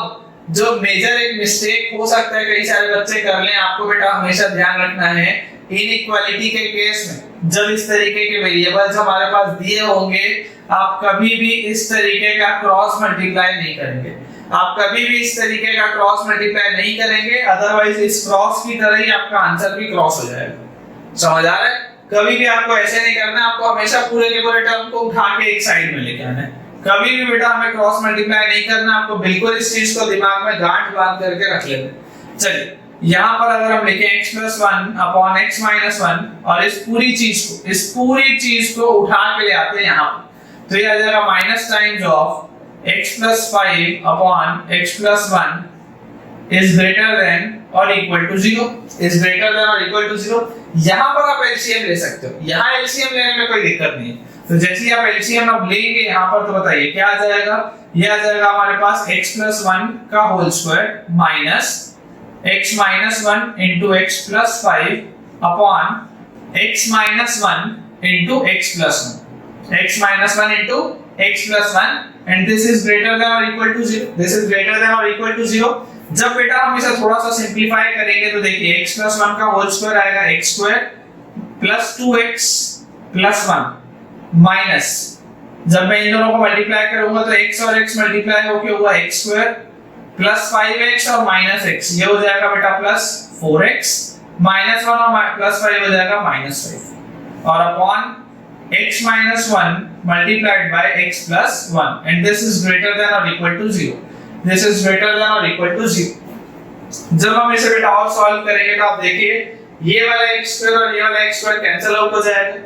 जो मेजर एक मिस्टेक हो सकता है कई सारे बच्चे कर लें, आपको बेटा हमेशा ध्यान रखना है इनइक्वालिटी के केस में जब इस तरीके के वेरिएबल्स हमारे पास दिए होंगे, आप कभी भी इस तरीके का क्रॉस मल्टीप्लाई नहीं करेंगे। आप कभी भी इस तरीके का क्रॉस मल्टीप्लाई नहीं करेंगे, अदरवाइज इस क्रॉस की तरह ही आपका आंसर भी क्रॉस हो जाएगा। समझ आ रहा है? कभी भी आपको ऐसे नहीं करना, आपको हमेशा पूरे के पूरे टर्म को उठा के एक साइड में लेके आना है। कभी भी बेटा हमें क्रॉस मल्टीप्लाई नहीं करना, आपको बिल्कुल इस चीज को दिमाग में गांठ बांध करके रख लेना। चलिए यहाँ पर अगर हम लिखें x + 1 अपॉन x - 1 और इस पूरी चीज को उठा के ले आते हैं यहाँ पर, तो ये आ जाएगा minus times of x + 5 upon x + 1 is greater than और equal to 0, is greater than और इक्वल टू 0। यहाँ पर आप एलसीएम ले सकते हो, यहाँ एलसीएम लेने में कोई दिक्कत नहीं है। तो जैसे ही आप एलसीएम अब लेंगे यहाँ पर, तो बताइए क्या आ जाएगा? ये आ जाएगा हमारे पास x + 1 का whole square minus x - 1 into x + 5 upon x - 1 into x + 1, x - 1 into x + 1, and this is greater than or equal to 0, this is greater than or equal to 0। जब बेटा हम इसे थोड़ा सा सिंपलीफाई करेंगे तो देखिए x + 1 का होल स्क्वायर आएगा x² + 2x + 1 माइनस, जब मैं इन दोनों को मल्टीप्लाई करूंगा तो x और x मल्टीप्लाई होके हुआ x² प्लस 5x और माइनस x, ये हो जाएगा बेटा प्लस 4x, माइनस 1 और प्लस 5 हो जाएगा माइनस 5, और upon x - 1 multiplied by x + 1, and this is greater than और equal to 0, this is greater than और इक्वल टू 0। जब हम इसे बेटा और सॉल्व करेंगे तो आप देखिए ये वाला x² और ये वाला x² कैंसिल आउट हो जाएगा।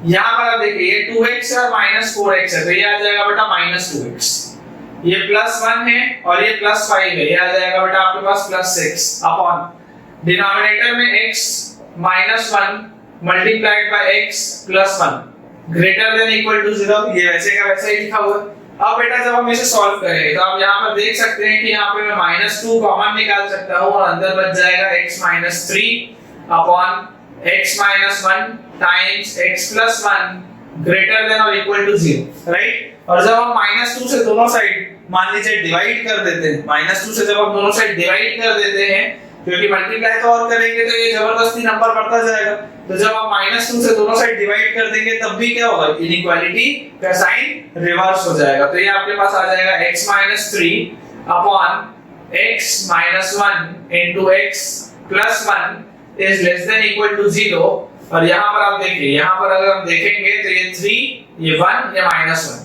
यहाँ पर आप देखिए ये 2x और माइनस 4x है, तो ये आ जाएगा बेटा माइनस 2x, ये +1 है और ये +5 है, ये आ जाएगा बेटा आपके पास +6 अपॉन डिनोमिनेटर में x - 1 multiplied by x + 1 greater than equal to 0, ये वैसे का वैसे ही लिखा हुआ है। अब बेटा जब हम इसे सॉल्व करेंगे तो आप यहाँ पर देख सकते हैं कि यहाँ पे मैं -2 कॉमन निकाल सकता हूँ और अंदर बच जाएगा x - 3 upon x - 1 times x + 1 greater than और इक्वल टू 0, राइट। और जब हम -2 से दोनों साइड मान लीजिए डिवाइड कर देते हैं, -2 से जब हम दोनों साइड डिवाइड कर देते हैं, क्योंकि मल्टीप्लाई तो और करेंगे तो ये जबरदस्ती नंबर बढ़ता जाएगा, तो जब हम -2 से दोनों साइड डिवाइड कर देंगे तब भी क्या होगा? इनइक्वालिटी का साइन रिवर्स हो जाएगा। तो ये आपके पास आ जाएगा x - 3 upon x - 1 into x + 1 is less than equal to 0, और यहाँ पर आप देखिए, यहाँ पर अगर हम देखेंगे तो ये 3, ये 1, ये -1,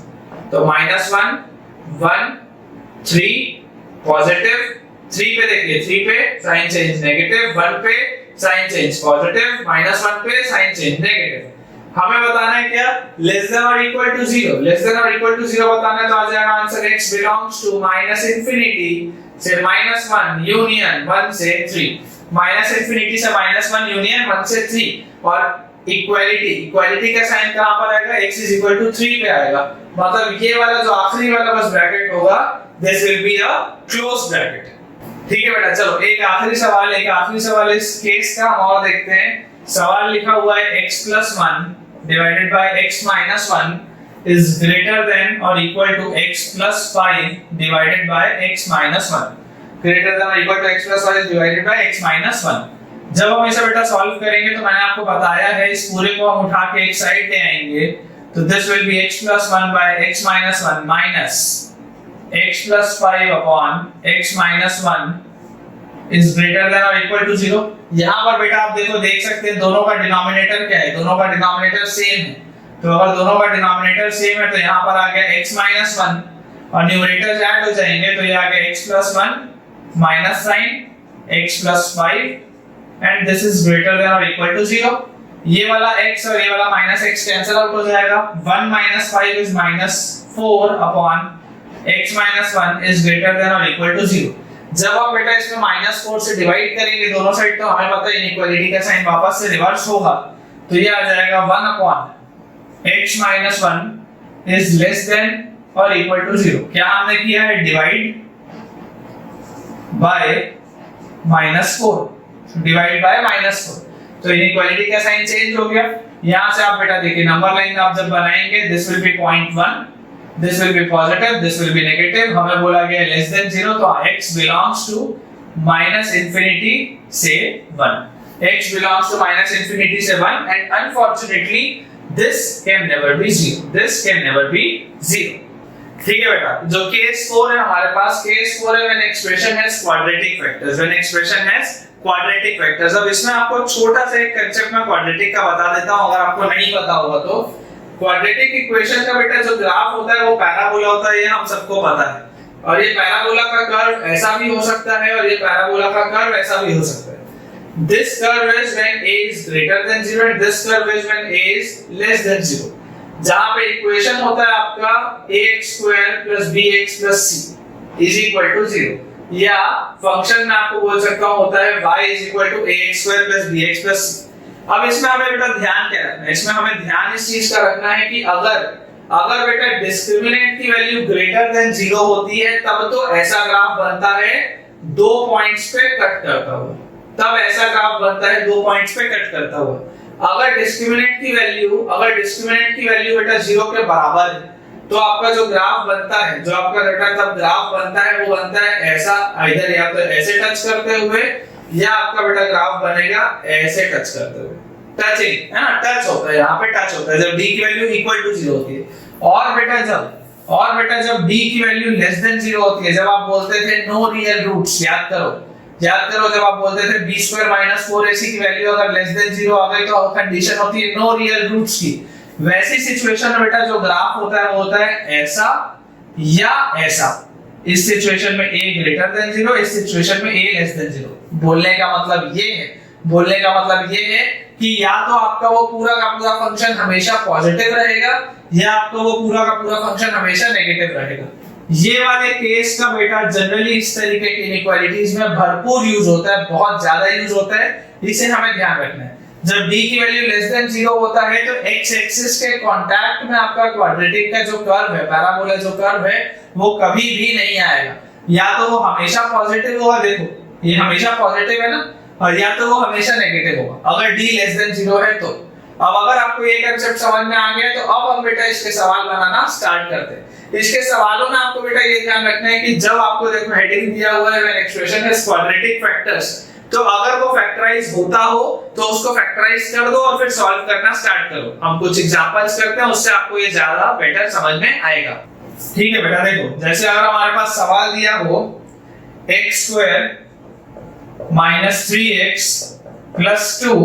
तो -1 1 3 पॉजिटिव, 3 पे देखिए 3 पे साइन चेंज नेगेटिव, 1 पे साइन चेंज पॉजिटिव, -1 पे साइन चेंज नेगेटिव। हमें बताना है क्या? लेस देन और इक्वल टू 0, लेस देन और इक्वल टू 0 बताना है तो आ जाएगा आंसर x बिलोंग्स टू -∞ से -1 यूनियन 1 से 3, -∞ से -1 यूनियन 1 से 3, और इक्वालिटी का साइन कहां पर आएगा? x = 3 पे आएगा, मतलब ये वाला जो आखिरी वाला बस ब्रैकेट होगा, this will be a close bracket. ठीक है बेटा, चलो एक आखिरी सवाल इस केस का हम और देखते हैं। सवाल लिखा हुआ है x + 1 divided by x - 1 is greater than और equal to x + 5 divided by x - 1, greater than और equal to x + 5 divided by x - 1। जब हम इसे बेटा सॉल्व करेंगे तो मैंने आपको बताया है इस पूरे को हम उठा के एक साइड ले आएंगे, तो this will B x + 1 by x - 1 minus x + 5 upon x - 1 is greater than or equal to 0। यहाँ पर बेटा आप देख सकते हैं दोनों का डिनोमिनेटर क्या है? दोनों का डिनोमिनेटर सेम है, तो अगर दोनों का डिनोमिनेटर सेम है तो यहाँ पर आ गया x - 1 और न्यूमरेटर्स ऐड हो जाएंगे, तो ये आ गया x + 1 minus sign x + 5 and this is greater than or equal to 0। ये वाला x और ये वाला -x कैंसिल आउट हो जाएगा, 1 - 5 is -4 upon x - 1 is greater than or equal to 0। जब आप बेटा इसमें -4 से डिवाइड करेंगे दोनों साइड, तो हमें पता है इनइक्वालिटी का साइन वापस से रिवर्स होगा, तो ये आ जाएगा 1 upon x - 1 is less than or equal to 0। क्या हमने किया है? डिवाइड बाय -4, डिवाइड बाय -4, तो इनइक्वालिटी का साइन चेंज हो गया। यहां से आप बेटा देखिए नंबर लाइन आप जब बनाएंगे, this will B 0.1, this will B positive, this will B negative. हमें बोला गया लेस देन 0, तो x बिलोंग्स टू -∞ से 1, x बिलोंग्स टू -∞ से 1, and unfortunately this can never be 0, this can never be 0। ठीक है बेटा, जो केस 4 है हमारे पास, केस 4 है when expression has quadratic factors, when expression has quadratic factors. अब इसमें आपको छोटा सा एक कांसेप्ट में क्वाड्रेटिक का बता देता हूं, अगर आपको नहीं पता होगा तो। क्वाड्रेटिक इक्वेशन का बेटा जो ग्राफ होता है वो पैराबोला होता है, ये हम सबको पता है। और ये पैराबोला का कर्व ऐसा भी हो सकता है और ये पैराबोला का कर्व ऐसा भी हो सकता है। This curve is when a is greater than 0 and this curve is when a is less than 0। जहां पे इक्वेशन होता है आपका ax² + bx + c is equal to 0, या फंक्शन में आपको बोल सकता हूं होता है y is equal to ax² + bx + c। अब इसमें हमें बेटा ध्यान क्या रखना है, इसमें हमें ध्यान इस चीज का रखना है कि अगर बेटा डिस्क्रिमिनेंट की वैल्यू ग्रेटर देन 0 होती है तब तो ऐसा ग्राफ बनता है 2 पॉइंट्स पे कट करता हुआ, तब ऐसा ग्राफ बनता है 2 पॉइंट्स पे कट करता हुआ। अगर डिस्क्रिमिनेंट की वैल्यू बेटा 0 के बराबर है तो आपका जो ग्राफ बनता है, जो आपका बेटा तब ग्राफ बनता है वो बनता है ऐसा, इधर या तो ऐसे टच करते हुए या आपका बेटा ग्राफ बनेगा ऐसे टच करते हुए, टचिंग है ना, टच होता है, यहाँ पे टच होता है जब d की वैल्यू इक्वल टू 0 होती है। और बेटा जब d की वैल्यू लेस देन 0 होती है, जब आप बोलते थे नो रियल रूट्स, याद करो जब आप बोलते थे b² - 4ac की वैल्यू अगर लेस देन 0 आ गई तो कंडीशन होती है नो रियल रूट्स की। वैसी सिचुएशन में बेटा जो ग्राफ होता है वो होता है ऐसा या ऐसा। इस सिचुएशन में a ग्रेटर देन 0, इस सिचुएशन में a लेस देन 0। बोलने का मतलब ये है कि या तो आपका वो पूरा का पूरा फंक्शन हमेशा पॉजिटिव रहेगा या आपका वो पूरा का पूरा फंक्शन हमेशा नेगेटिव रहेगा। ये वाले केस का बेटा जनरली इस तरीके की इनइक्वालिटीज में भरपूर यूज होता है, बहुत ज्यादा यूज होता है, इसे हमें ध्यान रखना है। जब d की वैल्यू लेस देन 0 होता है तो x एक्सिस के कांटेक्ट में आपका क्वाड्रेटिक का जो कर्व है, पैराबोला जो कर्व है, वो कभी भी नहीं आएगा। या तो वो हमेशा पॉजिटिव होगा, देखो ये हमेशा पॉजिटिव है ना, और या तो वो हमेशा नेगेटिव होगा अगर d लेस देन 0 है तो। अब अगर आपको ये कांसेप्ट समझ में आ गया तो अब हम बेटा इसके सवाल बनाना स्टार्ट करते हैं। इसके सवालों में आपको बेटा ये ध्यान रखना है कि जब आपको देखो हेडिंग दिया हुआ है when expression has quadratic factors, तो अगर वो फैक्टराइज होता हो तो उसको फैक्टराइज कर दो और फिर सॉल्व करना स्टार्ट करो। हम कुछ एग्जांपल्स करते हैं, उससे आपको ये ज्यादा बेटर समझ में आएगा। ठीक है बेटा, देखो जैसे अगर हमारे पास सवाल दिया हो x² - 3x + 2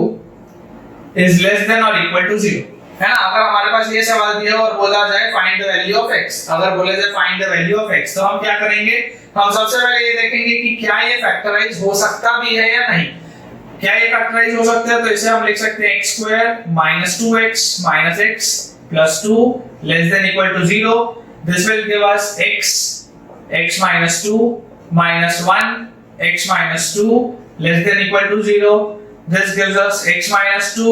is less than or equal to 0, है ना। अगर हमारे पास ये सवाल दिया और बोला जाए find the value of x, अगर बोला जाए find the value of x, तो हम क्या करेंगे, हम सबसे पहले ये देखेंगे कि क्या ये फैक्टराइज हो सकता भी है या नहीं। क्या ये फैक्टराइज हो सकता है तो इसे हम लिख सकते हैं x² - 2x - x + 2 less than equal to 0। this will give us x - 2 - 1 x - 2 less than equal to 0। this gives us x - 2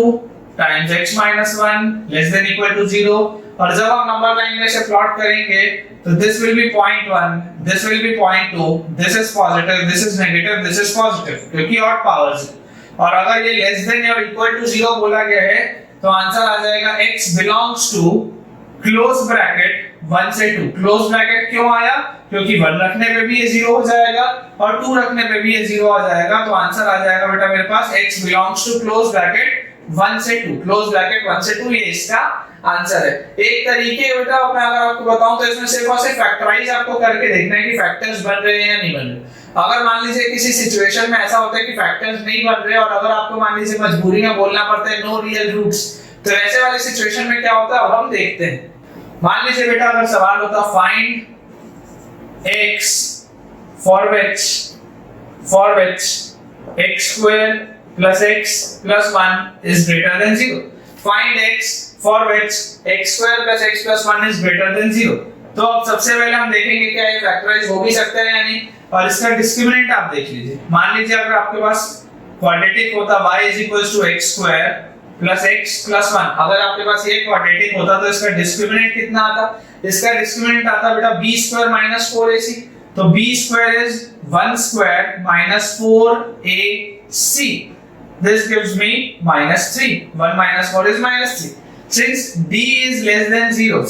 times x - 1 less than equal to 0। और जब हम नंबर लाइन में से प्लॉट करेंगे तो this will be 0.1, this will be 0.2, this is positive, this is negative, this is positive, क्योंकि odd powers है। और अगर ये लेस देन और इक्वल टू 0 बोला गया है तो आंसर आ जाएगा x belongs to close bracket 1 से 2। क्लोज ब्रैकेट क्यों आया, क्योंकि 1 रखने पे भी ये 0 हो जाएगा और 2 रखने पे भी ये 0 आ जाएगा, तो आंसर आ जाएगा बेटा मेरे पास x belongs to close bracket 1 से 2, क्लोज ब्रैकेट 1 से 2, ये इसका आंसर है। एक तरीके बेटा मैं अगर आपको बताऊं तो इसमें सिर्फ और सिर्फ फैक्टराइज आपको करके देखना है कि फैक्टर्स बन रहे हैं या नहीं बन रहे। अगर मान लीजिए किसी सिचुएशन में ऐसा होता है कि फैक्टर्स नहीं बन रहे और अगर आपको मान लीजिए मजबूरी में बोलना पड़ता है नो रियल रूट्स, तो ऐसे वाले सिचुएशन में क्या होता है अब हम देखते हैं। मान लीजिए बेटा अगर सवाल होता find x for which x² + x + 1 is greater than 0। find x for which x² + x + 1 is greater than 0। तो अब सबसे पहले हम देखेंगे क्या ये फैक्टराइज हो भी सकता है या नहीं, और इसका डिस्क्रिमिनेंट आप देख लीजिए। मान लीजिए अगर आपके पास क्वाड्रेटिक होता y = x² + x + 1, अगर आपके पास ये क्वाड्रेटिक होता तो इसका डिस्क्रिमिनेंट कितना आता, इसका डिस्क्रिमिनेंट आता बेटा b² - 4ac, तो b² is 1² - 4ac, this gives me -3, 1 - 4 is -3। since d is less than 0,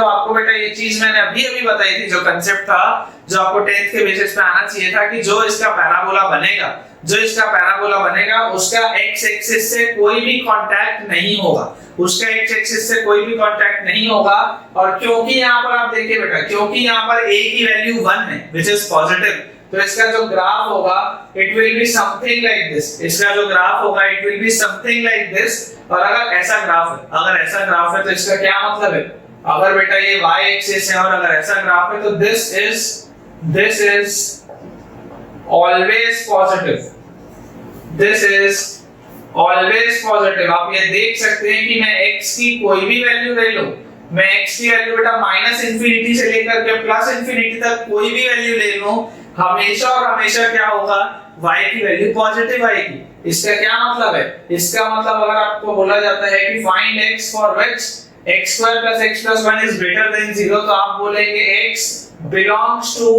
आपको बेटा ये चीज मैंने अभी बताई थी, जो कांसेप्ट था जो आपको 10th के बेसिस पे आना चाहिए था कि जो इसका पैराबोला बनेगा जो इसका पैराबोला बनेगा उसका x एक्सिस से कोई भी कांटेक्ट नहीं होगा, उसका x एक्सिस से कोई भी कांटेक्ट नहीं होगा। और क्योंकि यहाँ पर आप देखिए बेटा, क्योंकि यहाँ पर a की वैल्यू 1 है व्हिच इज पॉजिटिव, तो इसका जो ग्राफ होगा it will be something like this, इसका जो ग्राफ होगा it will be something like this. और अगर ऐसा ग्राफ है, अगर ऐसा ग्राफ है तो इसका क्या मतलब है, अगर बेटा ये y एक्सिस है और अगर ऐसा ग्राफ है तो this is always positive, this is always positive. आप ये देख सकते हैं कि मैं x की कोई भी वैल्यू ले लूं, मैं x की वैल्यू बेटा माइनस इंफिनिटी से लेकर के प्लस इंफिनिटी तक कोई भी वैल्यू ले लूं, हमेशा और हमेशा क्या होगा, y की वैल्यू पॉजिटिव आएगी। इसका क्या मतलब है, इसका मतलब अगर आपको बोला जाता है कि find x for which x square plus x plus 1 is greater than 0, तो आप बोलेंगे x belongs to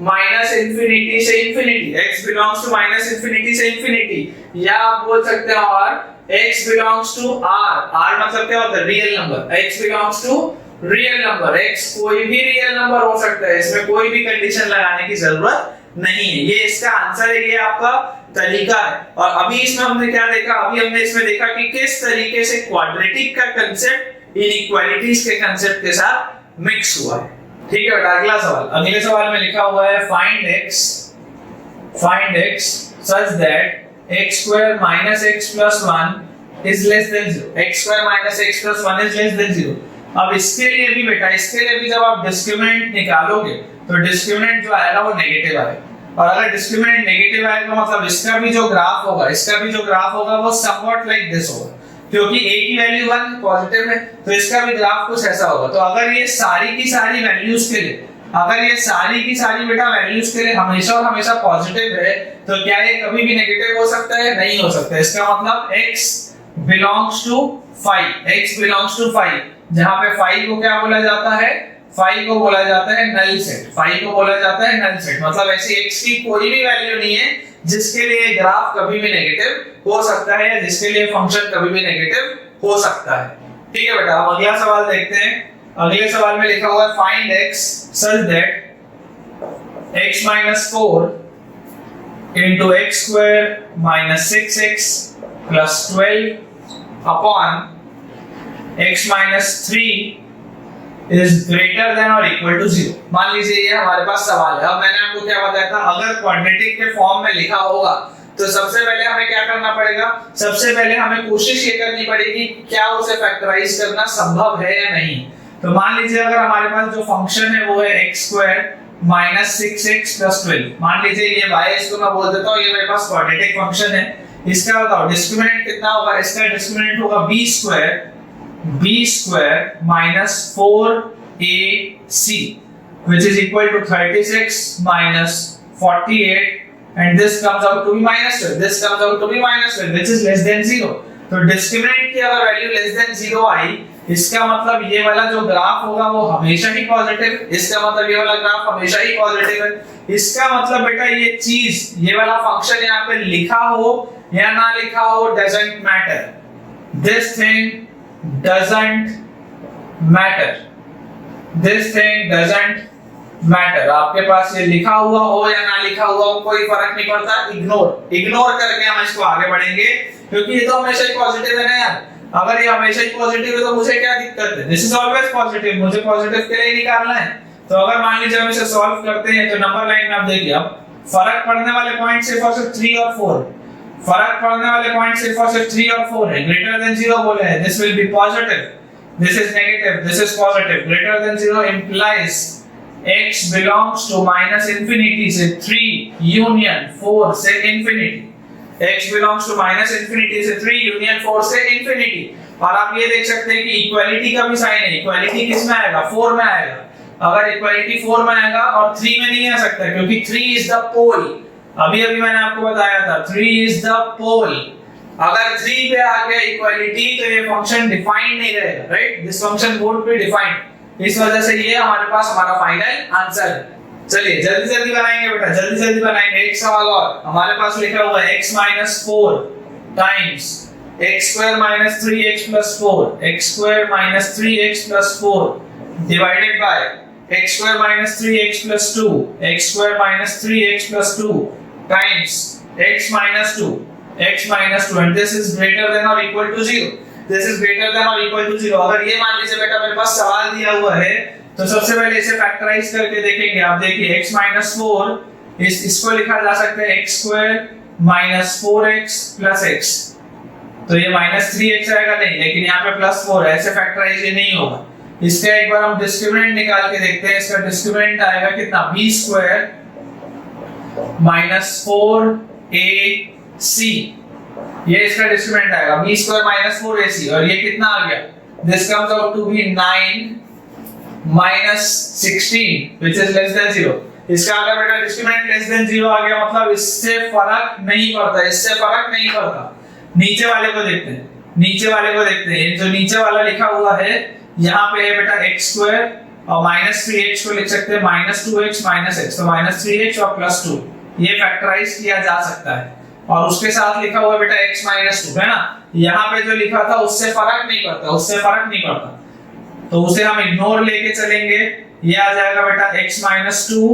minus infinity से infinity, x belongs to minus infinity से infinity, या आप बोल सकते हैं और x belongs to r, r मतलब क्या होता है, real number, x belongs to real number, x कोई भी रियल नंबर हो सकता है, इसमें कोई भी कंडीशन लगाने की जरूरत नहीं है। ये इसका आंसर है, ये आपका तरीका है। और अभी इसमें हमने क्या देखा, अभी हमने इसमें देखा कि किस तरीके से क्वाड्रेटिक का कंसेप्ट इनइक्वालिटीज के कंसेप्ट के साथ मिक्स हुआ है। ठीक है बेटा, अगला सवाल, अगले सवाल में लिखा हुआ है find x such that x square minus x plus 1 is less than 0, x square minus x plus 1 is less than 0। अब इसके लिए भी बेटा, इसके लिए भी जब आप डिस्क्रिमिनेंट निकालोगे तो डिस्क्रिमिनेंट जो आएगा वो नेगेटिव आएगा, और अगर डिस्क्रिमिनेंट नेगेटिव आएगा मतलब इसका भी जो ग्राफ होगा वो समवॉट लाइक दिस होगा, क्योंकि a की वैल्यू 1 पॉजिटिव है तो इसका भी ग्राफ कुछ ऐसा होगा। तो अगर ये सारी की सारी वैल्यूज के लिए, अगर ये सारी की सारी बेटा वैल्यूज के लिए हमेशा और हमेशा पॉजिटिव है तो क्या ये कभी भी नेगेटिव हो सकता है, नहीं हो सकता। इसका मतलब x belongs to 5, जहां पे 5 को क्या बोला जाता है, 5 को बोला जाता है नल सेट, 5 को बोला जाता है नल सेट, मतलब ऐसी x की कोई भी वैल्यू नहीं है जिसके लिए ग्राफ कभी भी नेगेटिव हो सकता है या जिसके लिए फंक्शन कभी भी नेगेटिव हो सकता है। ठीक है बेटा, अब अगला सवाल देखते हैं। अगले सवाल में लिखा हुआ है find x such that x minus 4 into x square minus 6x plus 12 upon x minus 3 is greater than or equal to 0। मान लीजिए ये हमारे पास सवाल है। अब मैंने आपको क्या बताया था, अगर क्वाड्रेटिक के फॉर्म में लिखा होगा तो सबसे पहले हमें क्या करना पड़ेगा, सबसे पहले हमें कोशिश ये करनी पड़ेगी क्या उसे फैक्टराइज करना संभव है या नहीं। तो मान लीजिए अगर हमारे पास जो फंक्शन है वो है x square minus 6x plus 12, मान लीजिए ये y, इसको मैं बोल देता हूँ ये मेरे पास क्वाड्रेटिक फंक्शन है। इसका बताओ डिस्क्रिमिनेंट कितना होगा, इसका डिस्क्रिमिनेंट होगा b square minus 4ac which is equal to 36 minus 48 and this comes out to be minus 12, this comes out to be minus 12 which is less than 0। तो डिस्क्रिमिनेंट की अगर वैल्यू लेस देन 0 आई, इसका मतलब ये वाला जो graph होगा वो हमेशा ही पॉजिटिव, इसका मतलब ये वाला ग्राफ हमेशा ही पॉजिटिव है। इसका मतलब बेटा ये चीज, ये वाला फंक्शन यहाँ पे लिखा हो या ना लिखा हो doesn't matter, this thing doesn't matter, this thing doesn't matter। आपके पास ये लिखा हुआ हो या ना लिखा हुआ हो कोई फर्क नहीं पड़ता, इग्नोर करके हम इसको आगे बढ़ेंगे, क्योंकि ये तो हमेशा ही पॉजिटिव है ना यार। अगर ये हमेशा ही पॉजिटिव है तो मुझे क्या दिक्कत है, दिस इज ऑलवेज पॉजिटिव, मुझे पॉजिटिव के लिए ही निकालना है। तो अगर मान लीजिए हम इसे सॉल्व करते हैं तो नंबर लाइन में आप देखिए, अब फर्क पड़ने वाले पॉइंट सिर्फ और सिर्फ 3 और 4, फर्क पड़ने वाले पॉइंट सिर्फ और सिर्फ 3 और 4 है। ग्रेटर देन 0 बोले हैं, this will B positive, this is negative, this is positive. Greater than 0 implies x belongs to minus infinity से 3 union 4 से infinity, x belongs to minus infinity से 3 union 4 से infinity। और आप ये देख सकते हैं कि इक्वालिटी का भी साइन है, इक्वालिटी किस में आएगा, 4 में आएगा। अगर इक्वालिटी 4 में आएगा और 3 में नहीं आ सकता क्योंकि 3 इज द पोल, अभी मैंने आपको बताया था 3 इज द पोल। अगर 3 पे आ गया इक्वालिटी तो ये फंक्शन डिफाइंड नहीं रहेगा, right, this function won't be defined. इस वजह से ये हमारे पास हमारा फाइनल आंसर है। चलिए जल्दी बनाएंगे बेटा, जल्दी बनाएंगे। एक सवाल और, हमारे पास लिखा हुआ है x minus 4 times x square minus 3x plus 4, x square minus 3x plus 4 divided by x square minus 3x plus 2, x square minus 3x plus 2 times x minus 2, and this is greater than or equal to 0. This is greater than or equal to 0. अगर ये मान लीजिए बेटा मेरे पास सवाल दिया हुआ है तो सबसे पहले इसे फैक्टराइज करके देखेंगे। आप देखिए x minus 4 इसको लिखा जा सकता है x square minus 4x plus x, तो ये minus 3x आएगा नहीं, लेकिन यहाँ पे plus 4 है, ऐसे फैक्टराइज ये नहीं होगा। इसका एक बार हम डिस्क्रिमिनेंट निकाल के देखते हैं। इसका डिस्क्रिमिनेंट आएगा कितना, b square minus 4ac, ये इसका डिस्क्रिमिनेंट आएगा b square minus 4ac, और ये कितना आ गया, this comes out to be 9 minus 16 which is less than 0। इसका अगर बेटा डिस्क्रिमिनेंट लेस देन 0 आ गया मतलब इससे फर्क नहीं पड़ता, इससे फर्क नहीं पड़ता। नीचे वाले को देखते हैं, नीचे वाले को देखते हैं। ये जो नीचे वाला लिखा हुआ है यहाँ पे है बेटा x स्क्वायर और माइनस 3x को लिख सकते हैं माइनस 2x माइनस x, तो माइनस 3x और प्लस 2 ये फैक्टराइज किया जा सकता है। और उसके साथ लिखा हुआ बेटा x माइनस 2 है ना, यहाँ पे जो लिखा था उससे फर्क नहीं पड़ता, उससे फर्क नहीं पड़ता, तो उसे हम इग्नोर लेके चलेंगे। ये आ जाएगा बेटा x माइनस 2,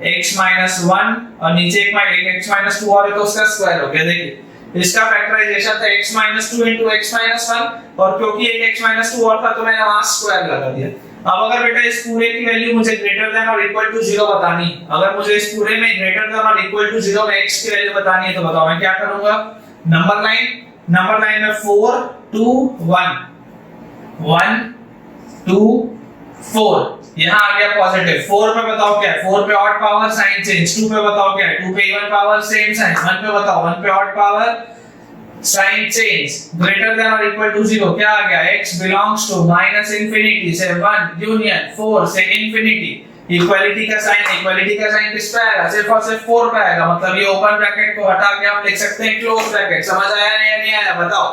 x माइनस 1 और नीचे एक x माइनस 2 और है तो उसका स्क्वायर हो गया। देखिए इसका फैक्टराइजेशन था x minus 2 into x minus 1, और क्योंकि एक x माइनस 2 और था तो मैंने वहां स्क्वायर लगा दिया। अब अगर बेटा इस पूरे की वैल्यू मुझे ग्रेटर देन और इक्वल टू 0 बतानी, अगर मुझे इस पूरे में ग्रेटर देन और इक्वल टू 0 में x की वैल्यू बतानी है तो बताओ मैं क्या करूंगा। नंबर लाइन में 4 2 1 1 2 4, यहाँ आ गया पॉजिटिव। 4 पे बताओ क्या है, 4 पे ऑड पावर साइन चेंज, 2 पे बताओ क्या है, 2 पे इवन पावर सेम साइन, 1 पे बताओ 1 पे odd power sign change, greater than और इक्वल टू 0 क्या आ गया, x belongs to minus infinity से 1 यूनियन 4 से इंफिनिटी। इक्वालिटी का साइन किस पे आएगा, सिर्फ और सिर्फ 4 पे आएगा, मतलब ये ओपन ब्रैकेट को हटा के हम लिख सकते हैं क्लोज ब्रैकेट। समझ आया या नहीं आया बताओ।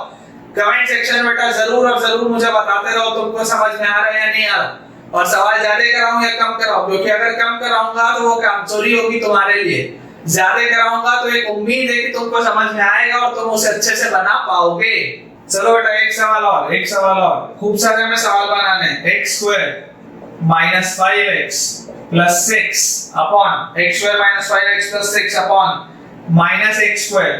कमेंट सेक्शन में बेटा जरूर और जरूर मुझे बताते रहो तुमको समझ में आ रहा है या नहीं आ रहा, और सवाल ज्यादा कराऊं या कम कराऊं, क्योंकि अगर कम कराऊंगा तो वो कमजोरी होगी तुम्हारे लिए, ज्यादा कराऊंगा तो एक उम्मीद है कि तुमको समझ में आएगा और तुम उसे अच्छे से बना पाओगे। चलो बेटा एक सवाल और, खूब सारे में सवाल बनाने हैं। x square minus 5x plus 6 upon x square minus 5x plus 6 upon minus x square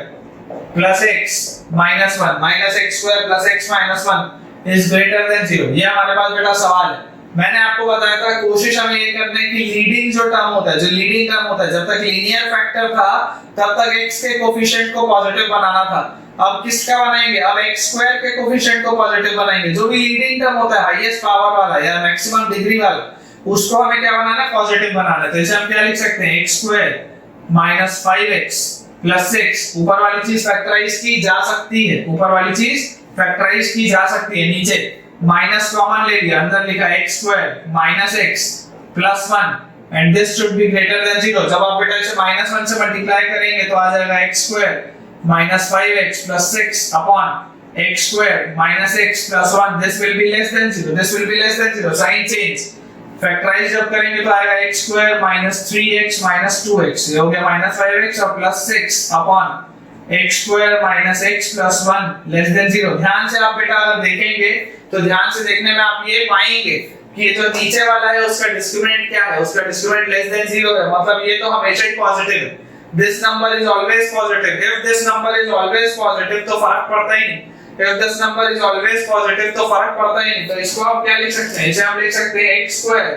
plus x minus 1 minus x square plus x minus 1 is greater than 0। ये हमारे पास बेटा सवाल है। मैंने आपको बताया था कोशिश हमें ये करने की लीडिंग जो टर्म होता है, जो लीडिंग टर्म होता है, जब तक लीनियर फैक्टर था तब तक x के कोफिशिएंट को पॉजिटिव बनाना था। अब किसका बनाएंगे, अब x स्क्वायर के कोफिशिएंट को पॉजिटिव बनाएंगे। जो भी लीडिंग टर्म होता है हाईएस्ट पावर वाला या मैक्सिमम डिग्री वाला, उसको हमें क्या बनाना है, पॉजिटिव बनाना है। तो इसे हम क्या लिख सकते हैं, x square minus 5x plus 6, ऊपर वाली चीज फैक्टराइज की जा सकती है, ऊपर वाली चीज फैक्टराइज की जा सकती है। नीचे माइनस कॉमन ले लिया, अंदर लिखा x square minus x plus 1 and this should be greater than 0। जब आप बेटा इसे माइनस 1 से मल्टीप्लाई करेंगे तो आ जाएगा x square minus 5x plus 6 upon x square minus x plus 1, this will be less than 0, this will be less than 0। Sign change, factorise जब करेंगे तो आएगा x square minus 3x minus 2x, ये हो गया माइनस 5x और plus 6 upon x square minus x plus 1 less than 0। ध्यान से आप बेटा अगर देखेंगे तो ध्यान से देखने में आप ये पाएंगे कि जो नीचे वाला है उसका डिस्क्रिमिनेंट क्या है, उसका डिस्क्रिमिनेंट लेस देन 0 है, मतलब ये तो हमेशा ही पॉजिटिव है। This number is always positive. If this number is always positive तो फर्क पड़ता ही नहीं, if this number is always positive तो फर्क पड़ता ही नहीं। तो इसको आप क्या लिख सकते हैं, इसे हम लिख सकते हैं x स्क्वायर,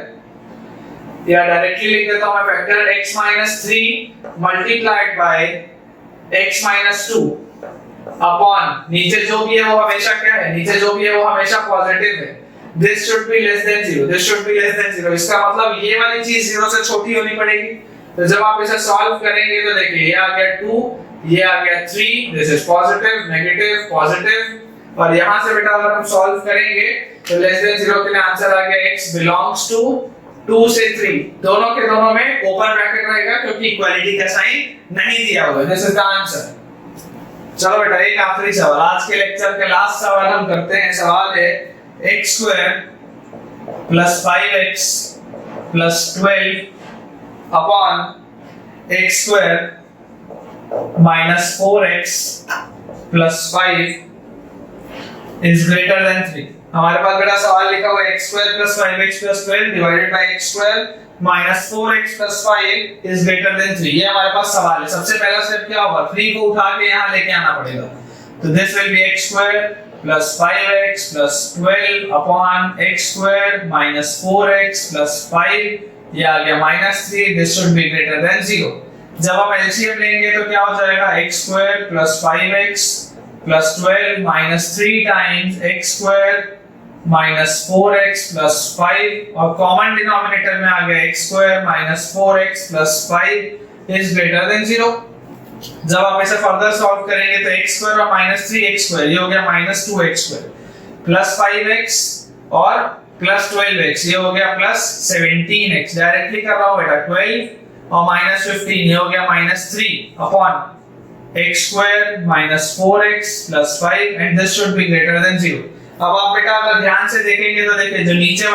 या डायरेक्टली लिख देता हूं मैं factor x minus 3 multiplied by x minus 2 upon नीचे जो भी है वो हमेशा क्या है, नीचे जो भी है वो हमेशा पॉजिटिव है। This should be less than 0, this should be less than 0। इसका मतलब ये वाली चीज 0 से छोटी होनी पड़ेगी। तो जब आप इसे सॉल्व करेंगे तो देखिए ये आ गया 2, ये आ गया 3, this is positive negative positive, और यहां से बेटा अगर हम सॉल्व करेंगे तो लेस देन 0 के लिए आंसर आ गया x बिलोंग्स टू 2 से 3, दोनों के दोनों में ओपन ब्रैकेट रहेगा क्योंकि इक्वालिटी का साइन नहीं दिया हुआ है। This is the answer. चलो बेटा एक आखिरी सवाल, आज के लेक्चर के लास्ट सवाल हम करते हैं। सवाल है x square plus 5x plus 12 upon x square minus 4x plus 5 is greater than 3। हमारे पास बेटा सवाल लिखा हुआ है x square plus 5x plus 12 divided by x square minus 4x plus 5 is greater than 3। ये हमारे पास सवाल है। सबसे पहला स्टेप क्या होगा, 3 को उठा के यहाँ लेके आना पड़ेगा। तो this will be x square plus 5x plus 12 upon x square minus 4x plus 5 ये आ गया -3। this should be greater than 0। जब आप LCM लेंगे तो क्या हो जाएगा, x square plus 5x plus 12 minus 3 times x square minus 4x plus 5 और कॉमन डिनोमिनेटर में आ गया x square minus 4x plus 5 is greater than 0। जब आप इसे फर्दर सॉल्व करेंगे तो x square और minus 3x square ये हो गया minus 2x square plus 5x और plus 12x ये हो गया plus 17x। डायरेक्टली कर रहा हूँ बेटा, 12 और minus 15 ये हो गया minus 3 upon x square minus 4x plus 5 and this should be greater than 0। अब आप बेटा अगर ध्यान से देखेंगे तो देखिए जो नीचे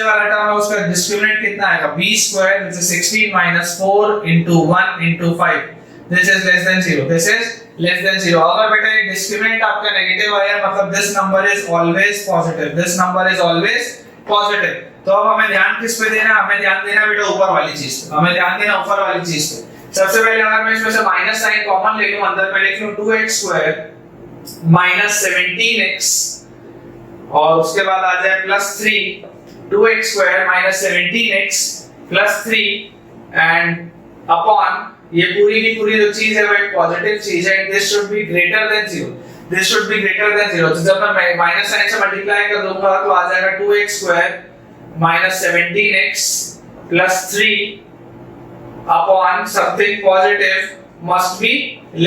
वाला टर्म है उसका डिस्क्रिमिनेंट कितना आएगा, b square which is 16 minus 4 into 1 into 5 this is less than 0। this is less than 0। अगर बेटा ये डिस्क्रिमिनेंट आपका नेगेटिव आया मतलब this number is always positive, this number is always positive। तो अब हमें ध्यान किस पे देना है, हमें ध्यान देना बेटा ऊपर वाली चीज पे, हमें ध्यान देना ऊपर वाली चीज पे। सबसे पहले अगर मैं इसमें से माइनस साइन कॉमन ले लूं, अंदर में लिख लूं 2x square minus 17x और उसके बाद आ जाए plus 3 2x square minus 17x plus 3 and upon ये पूरी की पूरी जो चीज है वो एक पॉजिटिव चीज है। this should be greater than 0, this should be greater than 0। तो जब मैं माइनस साइन से मल्टीप्लाई कर दूंगा तो आ जाएगा 2x square minus 17x plus 3 upon something positive must be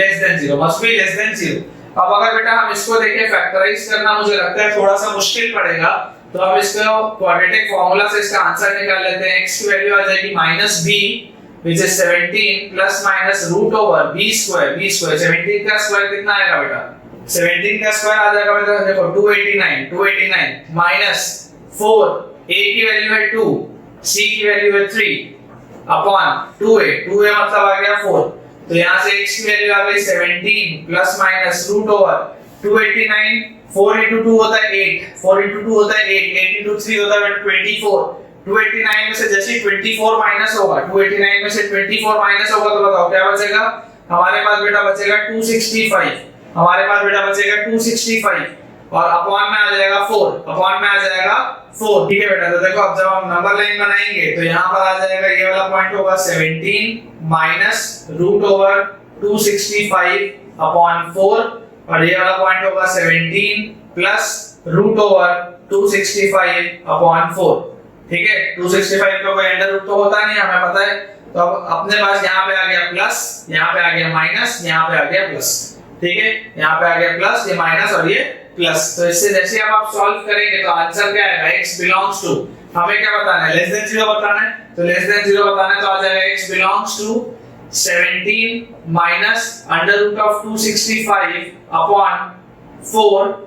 less than 0, must be less than 0। अब अगर बेटा हम इसको देखें फैक्टराइज करना मुझे लगता है थोड़ा सा मुश्किल पड़ेगा, तो हम इसको क्वाड्रेटिक फार्मूला से इसका आंसर निकाल लेते हैं। x की वैल्यू आ जाएगी -b which is 17 plus minus root over b square 17 का स्क्वायर कितना आएगा बेटा, 17 का स्क्वायर आ जाएगा बेटा देखो 289 minus 4 a की वैल्यू है 2 c की वैल्यू है 3 अपॉन 2a मतलब आ गया 4। तो यहाँ से x की वैल्यू आ गई 17 plus minus root over 289 4 into 2 होता है 8 4 into 2 होता है 8 8 into 3 होता है 24। 289 में से जैसे 24 माइनस होगा 289 में से 24 माइनस होगा तो बताओ क्या बचेगा, हमारे पास बेटा बचेगा 265, हमारे पास बेटा बचेगा 265 और अपॉन में आ जाएगा 4, अपॉन में आ जाएगा 4। ठीक है बेटा, तो देखो अब जब हम नंबर लाइन बनाएंगे तो यहाँ पर आ जाएगा ये वाला पॉइंट होगा 17 माइनस रूट ओवर 265 अपॉन 4 और ये वाला पॉइंट होगा 17 प्लस रूट ओवर 265 अपॉन 4। ठीक है, 265 का कोई अंडर रूट तो होता नहीं हमें पता है, तो अब अपने पास यहाँ पे आ गया प्लस, यहाँ पे आ गया माइनस, यहाँ पे आ गया प्लस। ठीक है, यहाँ पे आ गया प्लस, ये माइनस और ये प्लस। तो इससे जैसे आप सॉल्व करेंगे तो आंसर क्या आएगा, x belongs to, हमें क्या बताना है, लेस देन 0 बताना है। तो लेस देन 0 बताना है तो आ जाएगा x belongs to 17 minus under root of 265 upon 4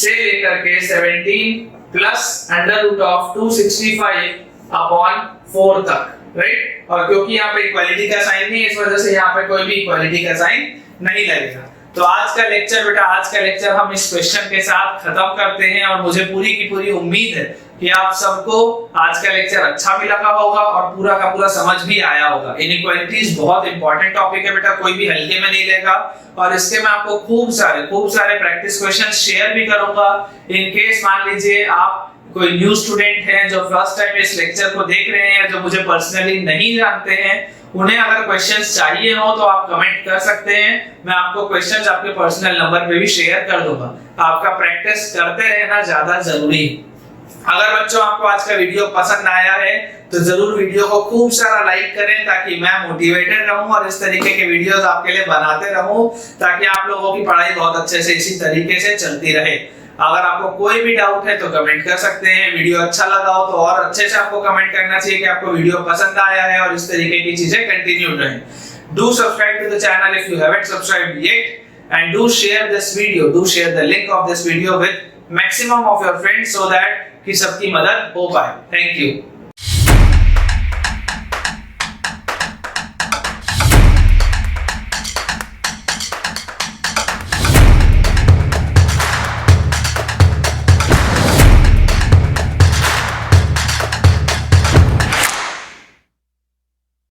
से लेकर के 17 plus under root of 265 upon 4 तक, राइट। और क्योंकि यहाँ पे इक्वालिटी का साइन नहीं है इस वजह से यहाँ पे कोई भी इक्वालिटी का साइन नहीं लगेगा। तो आज का लेक्चर बेटा, आज का लेक्चर हम इस क्वेश्चन के साथ खत्म करते हैं और मुझे पूरी की पूरी उम्मीद है कि आप सबको आज का लेक्चर अच्छा भी लगा होगा और पूरा का पूरा समझ भी आया होगा। इनइक्वालिटीज बहुत इंपॉर्टेंट टॉपिक है बेटा, कोई भी हल्के में नहीं लेगा और इसके मैं आपको खूब सारे प्रैक्टिस क्वेश्चन शेयर भी करूंगा। इन केस मान लीजिए आप कोई न्यू स्टूडेंट हैं जो फर्स्ट टाइम इस लेक्चर को देख रहे हैं या जो मुझे पर्सनली नहीं जानते हैं, उन्हें अगर क्वेश्चंस चाहिए हो तो आप कमेंट कर सकते हैं, मैं आपको क्वेश्चंस आपके पर्सनल नंबर पे भी शेयर कर दूंगा। आपका प्रैक्टिस करते रहना ज्यादा जरूरी है। अगर बच्चों आपको आज का वीडियो पसंद आया है तो जरूर वीडियो को खूब सारा लाइक करें ताकि मैं मोटिवेटेड रहूं और इस तरीके के वीडियोस आपके लिए बनाते रहूं ताकि आप लोगों की पढ़ाई बहुत अच्छे से इसी तरीके से चलती रहे। अगर आपको कोई भी डाउट है तो कमेंट कर सकते हैं। वीडियो अच्छा लगा हो तो और अच्छे से आपको कमेंट करना चाहिए कि आपको वीडियो पसंद आया है और इस तरीके की चीजें कंटिन्यू रहें। Do subscribe to the channel if you haven't subscribed yet and do share this video. Do share the link of this video with maximum of your friends so that कि सबकी मदद हो पाए। Thank you.